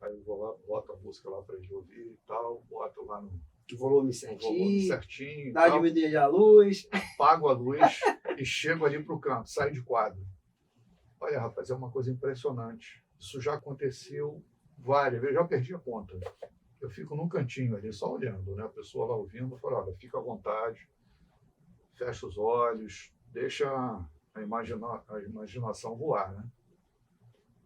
Aí eu vou lá, boto a música lá para ele ouvir e tal, boto lá no volume certinho dá uma diminuída a luz. Apago a luz e chego ali para o canto, saio de quadro. Olha, rapaz, é uma coisa impressionante. Isso já aconteceu várias vezes, eu já perdi a conta. Eu fico num cantinho ali, só olhando, né? A pessoa lá ouvindo, eu falo, olha, fica à vontade, fecha os olhos, deixa a imaginação voar, né?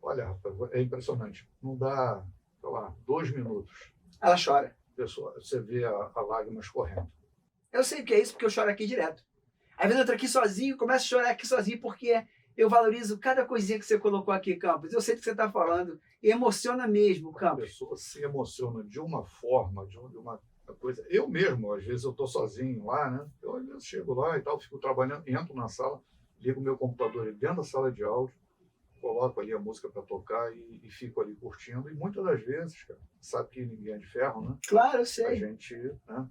Olha, rapaz, é impressionante. Não dá, sei lá, 2 minutos. Ela chora. Pessoa, você vê a lágrima escorrendo. Eu sei o que é isso, porque eu choro aqui direto. Às vezes eu tô aqui sozinho, começo a chorar aqui sozinho, porque eu valorizo cada coisinha que você colocou aqui, Campos. Eu sei do que você está falando. E emociona mesmo, Campos. A pessoa se emociona de uma forma, de uma coisa. Eu mesmo, às vezes, eu estou sozinho lá, né? Eu às vezes chego lá e tal, fico trabalhando, entro na sala, ligo o meu computador dentro da sala de áudio, coloco ali a música para tocar e fico ali curtindo. E muitas das vezes, cara, sabe que ninguém é de ferro, né? Claro, eu sei. A gente, né?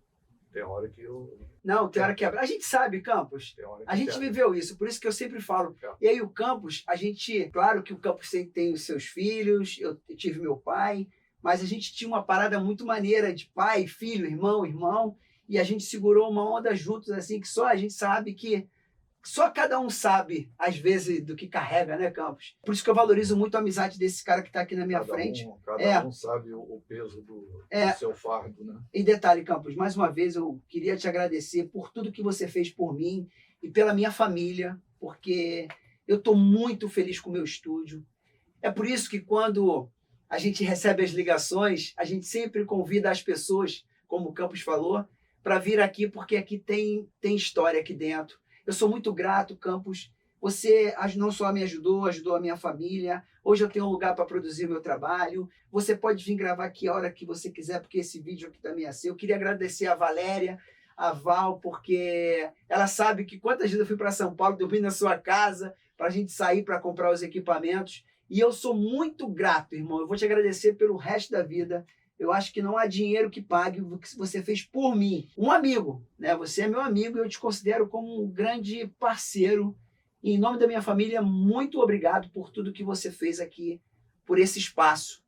Tem hora que eu... Não, tem hora que a gente sabe, Campos. A gente viveu isso, por isso que eu sempre falo. E aí o Campos, a gente... Claro que o Campos tem os seus filhos, eu tive meu pai, mas a gente tinha uma parada muito maneira de pai, filho, irmão, e a gente segurou uma onda juntos, assim, que só a gente sabe que... Só cada um sabe, às vezes, do que carrega, né, Campos? Por isso que eu valorizo muito a amizade desse cara que está aqui na minha frente. Cada um sabe o peso do seu fardo, né? E detalhe, Campos, mais uma vez eu queria te agradecer por tudo que você fez por mim e pela minha família, porque eu estou muito feliz com o meu estúdio. É por isso que quando a gente recebe as ligações, a gente sempre convida as pessoas, como o Campos falou, para vir aqui, porque aqui tem história aqui dentro. Eu sou muito grato, Campos. Você não só me ajudou a minha família. Hoje eu tenho um lugar para produzir meu trabalho. Você pode vir gravar aqui a hora que você quiser, porque esse vídeo aqui também é seu. Eu queria agradecer a Valéria, a Val, porque ela sabe que quantas vezes eu fui para São Paulo, dormi na sua casa, para a gente sair para comprar os equipamentos. E eu sou muito grato, irmão. Eu vou te agradecer pelo resto da vida. Eu acho que não há dinheiro que pague o que você fez por mim. Um amigo, né? Você é meu amigo e eu te considero como um grande parceiro. E em nome da minha família, muito obrigado por tudo que você fez aqui, por esse espaço.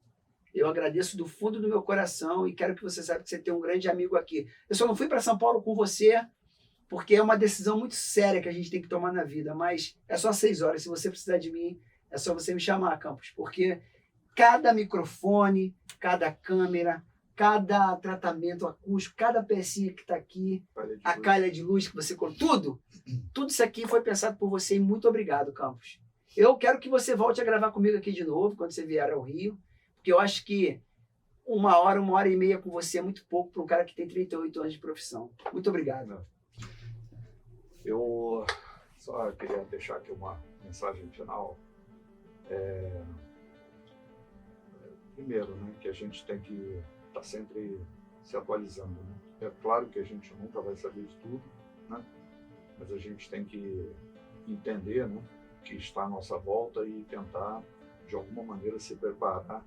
Eu agradeço do fundo do meu coração e quero que você saiba que você tem um grande amigo aqui. Eu só não fui para São Paulo com você, porque é uma decisão muito séria que a gente tem que tomar na vida, mas é só 6 horas. Se você precisar de mim, é só você me chamar, Campos, porque cada microfone, cada câmera, cada tratamento acústico, cada pecinha que está aqui, a calha de luz que você colocou, tudo isso aqui foi pensado por você e muito obrigado, Campos. Eu quero que você volte a gravar comigo aqui de novo, quando você vier ao Rio, porque eu acho que 1 hora e meia com você é muito pouco para um cara que tem 38 anos de profissão. Muito obrigado. Eu só queria deixar aqui uma mensagem final. Primeiro, né, que a gente tem que estar sempre se atualizando. Né? É claro que a gente nunca vai saber de tudo, né? Mas a gente tem que entender, né, que está à nossa volta e tentar, de alguma maneira, se preparar para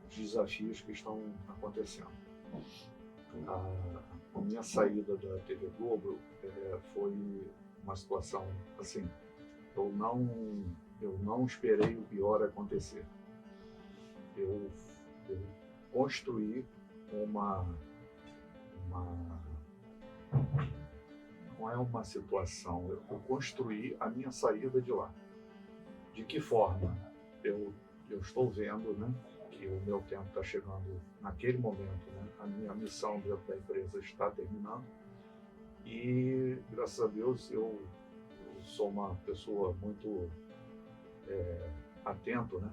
os desafios que estão acontecendo. A minha saída da TV Globo foi uma situação assim, eu não esperei o pior acontecer. Eu construí uma não é uma situação, eu construí a minha saída de lá. De que forma? Eu estou vendo, né, que o meu tempo está chegando naquele momento, né, a minha missão dentro da empresa está terminando e, graças a Deus, eu sou uma pessoa muito atento, né,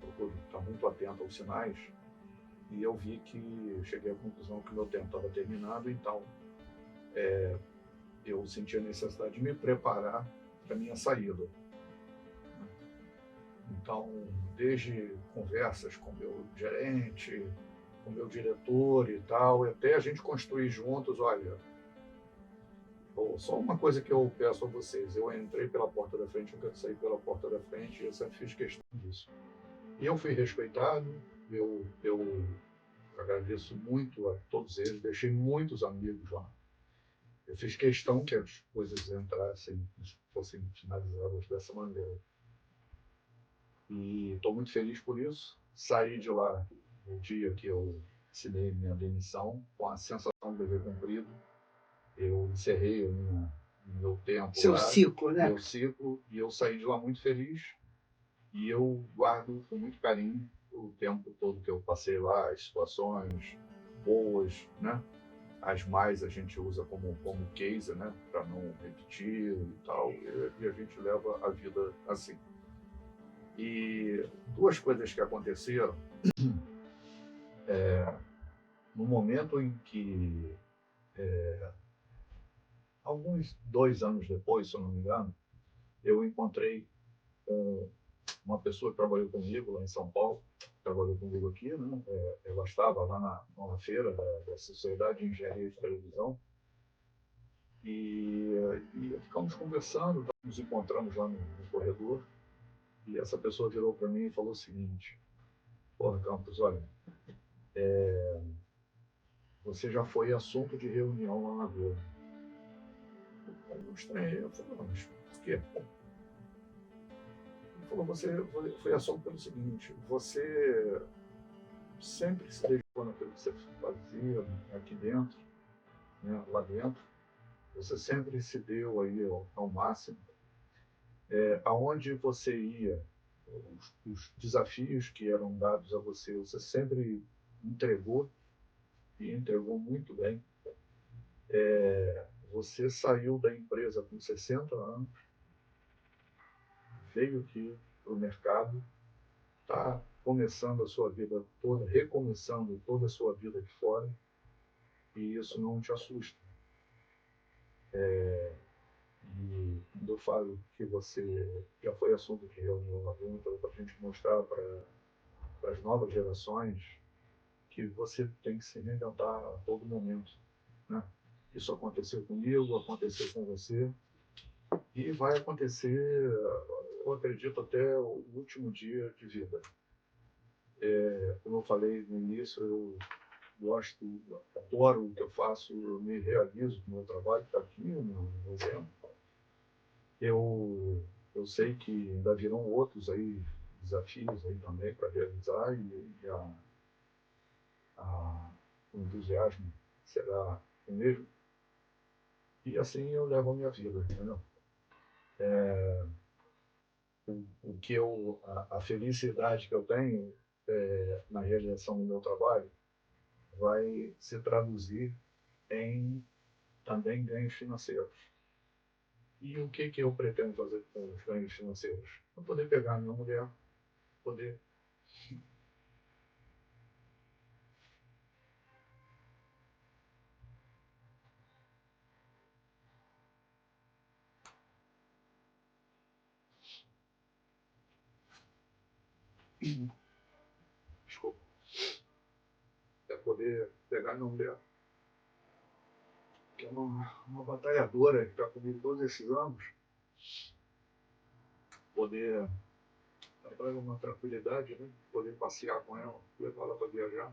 procuro estar muito atento aos sinais e eu vi que cheguei à conclusão que o meu tempo estava terminando, então eu senti a necessidade de me preparar para a minha saída. Então, desde conversas com meu gerente, com meu diretor e tal, e até a gente construir juntos, olha, só uma coisa que eu peço a vocês, eu entrei pela porta da frente, eu quero sair pela porta da frente, e eu sempre fiz questão disso. E eu fui respeitado, eu agradeço muito a todos eles, deixei muitos amigos lá. Eu fiz questão que as coisas entrassem, fossem finalizadas dessa maneira. E estou muito feliz por isso. Saí de lá no dia que eu assinei minha demissão, com a sensação de dever cumprido. Eu encerrei o meu tempo Seu lá, ciclo, né? meu ciclo, e eu saí de lá muito feliz. E eu guardo com muito carinho o tempo todo que eu passei lá, as situações boas, né? As mais a gente usa como case, né? Para não repetir e tal. E a gente leva a vida assim. E duas coisas que aconteceram. No momento em que, alguns 2 anos depois, se eu não me engano, eu encontrei uma pessoa que trabalhou comigo lá em São Paulo, trabalhou comigo aqui, né? Ela estava lá numa feira da Sociedade de Engenharia de Televisão e ficamos conversando, nos encontramos lá no corredor e essa pessoa virou para mim e falou o seguinte: "Porra, Campos, olha, você já foi assunto de reunião lá na Globo." Aí eu estranhei, eu falei: "Não, mas por quê?" Ele falou: "Você foi assunto pelo seguinte, você sempre se dedicou naquilo que você fazia aqui dentro, né, lá dentro, você sempre se deu aí ao máximo, aonde você ia, os desafios que eram dados a você, você sempre entregou e entregou muito bem. Você saiu da empresa com 60 anos, veio aqui para o mercado, está começando a sua vida toda, recomeçando toda a sua vida aqui fora, e isso não te assusta. E quando eu falo que você já foi assunto de reunião lá dentro, para a gente mostrar para as novas gerações que você tem que se reinventar a todo momento, né? Isso aconteceu comigo, aconteceu com você, e vai acontecer, eu acredito, até o último dia de vida. Como eu falei no início, eu gosto, adoro o que eu faço, eu me realizo no meu trabalho, está aqui no meu exemplo. Eu sei que ainda virão outros aí, desafios aí também para realizar, e o entusiasmo será o mesmo. E assim eu levo a minha vida, entendeu? A felicidade que eu tenho na realização do meu trabalho vai se traduzir em também ganhos financeiros. E o que eu pretendo fazer com os ganhos financeiros? Eu poder pegar a minha mulher, poder desculpa, poder pegar minha mulher, que é uma batalhadora que está comigo todos esses anos, poder dar para ela uma tranquilidade, né? Poder passear com ela, levar ela para viajar.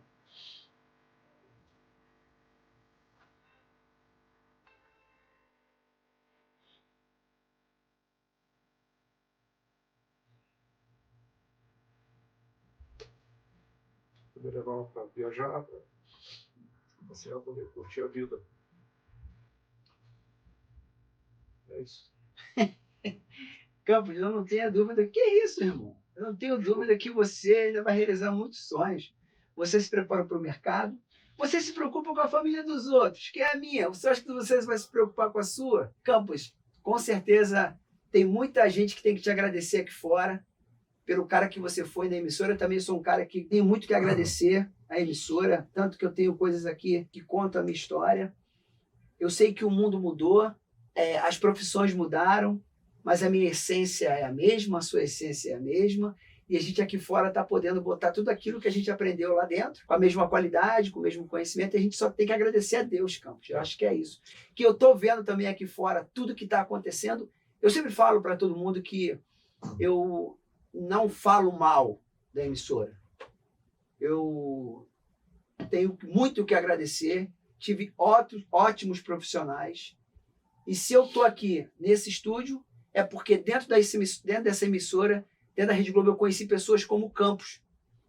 Poder levar ela para viajar, para passear, poder curtir a vida. É isso. Campos, eu não tenho dúvida. Que é isso, irmão? Eu não tenho dúvida que você ainda vai realizar muitos sonhos. Você se prepara para o mercado. Você se preocupa com a família dos outros, que é a minha. Você acha que você vai se preocupar com a sua? Campos, com certeza tem muita gente que tem que te agradecer aqui fora pelo cara que você foi na emissora. Eu também sou um cara que tem muito que agradecer à emissora, tanto que eu tenho coisas aqui que contam a minha história. Eu sei que o mundo mudou, as profissões mudaram, mas a minha essência é a mesma, a sua essência é a mesma, e a gente aqui fora está podendo botar tudo aquilo que a gente aprendeu lá dentro, com a mesma qualidade, com o mesmo conhecimento, e a gente só tem que agradecer a Deus, Campos. Eu acho que é isso. Que eu estou vendo também aqui fora tudo que está acontecendo. Eu sempre falo para todo mundo que eu não falo mal da emissora. Eu tenho muito o que agradecer, tive ótimos profissionais, e se eu estou aqui nesse estúdio, é porque dentro dessa emissora, dentro da Rede Globo, eu conheci pessoas como o Campos,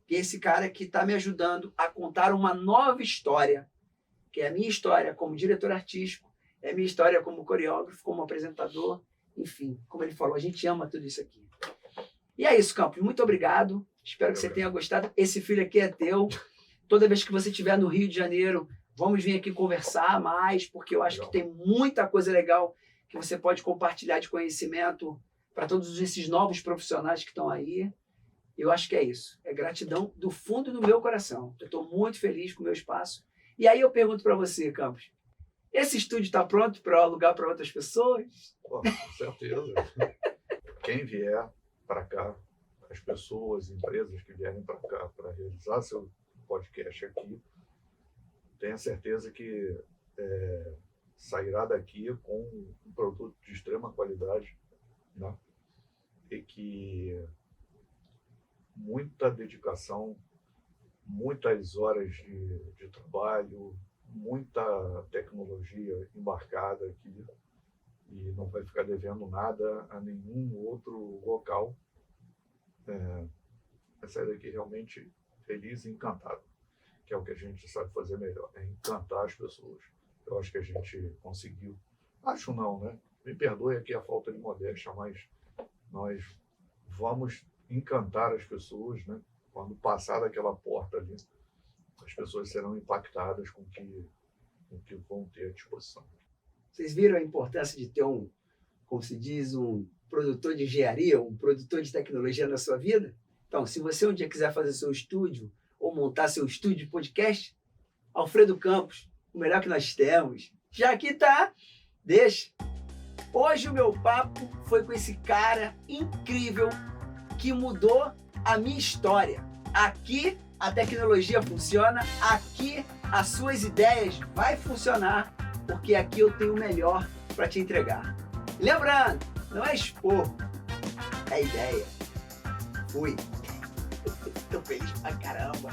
que é esse cara que está me ajudando a contar uma nova história, que é a minha história como diretor artístico, é a minha história como coreógrafo, como apresentador, enfim, como ele falou, a gente ama tudo isso aqui. E é isso, Campos, muito obrigado, espero que você tenha gostado. Esse filho aqui é teu. Toda vez que você estiver no Rio de Janeiro, vamos vir aqui conversar mais, porque eu acho que tem muita coisa legal que você pode compartilhar de conhecimento para todos esses novos profissionais que estão aí. Eu acho que é isso. É gratidão do fundo do meu coração. Eu estou muito feliz com o meu espaço. E aí eu pergunto para você, Campos, esse estúdio está pronto para alugar para outras pessoas? Pô, com certeza. Quem vier para cá, as pessoas, empresas que vierem para cá para realizar seu podcast aqui, tenha certeza que sairá daqui com um produto de extrema qualidade, né? E que muita dedicação, muitas horas de trabalho, muita tecnologia embarcada aqui, e não vai ficar devendo nada a nenhum outro local. Vai sair daqui realmente feliz e encantado, que é o que a gente sabe fazer melhor, é encantar as pessoas. Eu acho que a gente conseguiu. Acho não, né? Me perdoe aqui a falta de modéstia, mas nós vamos encantar as pessoas, né? Quando passar daquela porta ali, as pessoas serão impactadas com o que vão ter à disposição. Vocês viram a importância de ter como se diz, um produtor de engenharia, um produtor de tecnologia na sua vida? Então, se você um dia quiser fazer seu estúdio ou montar seu estúdio de podcast, Alfredo Campos, o melhor que nós temos. Já aqui tá, deixa. Hoje o meu papo foi com esse cara incrível que mudou a minha história. Aqui a tecnologia funciona, aqui as suas ideias vai funcionar, porque aqui eu tenho o melhor para te entregar. Lembrando, não é esporro, é ideia. Fui. Tô feliz pra caramba.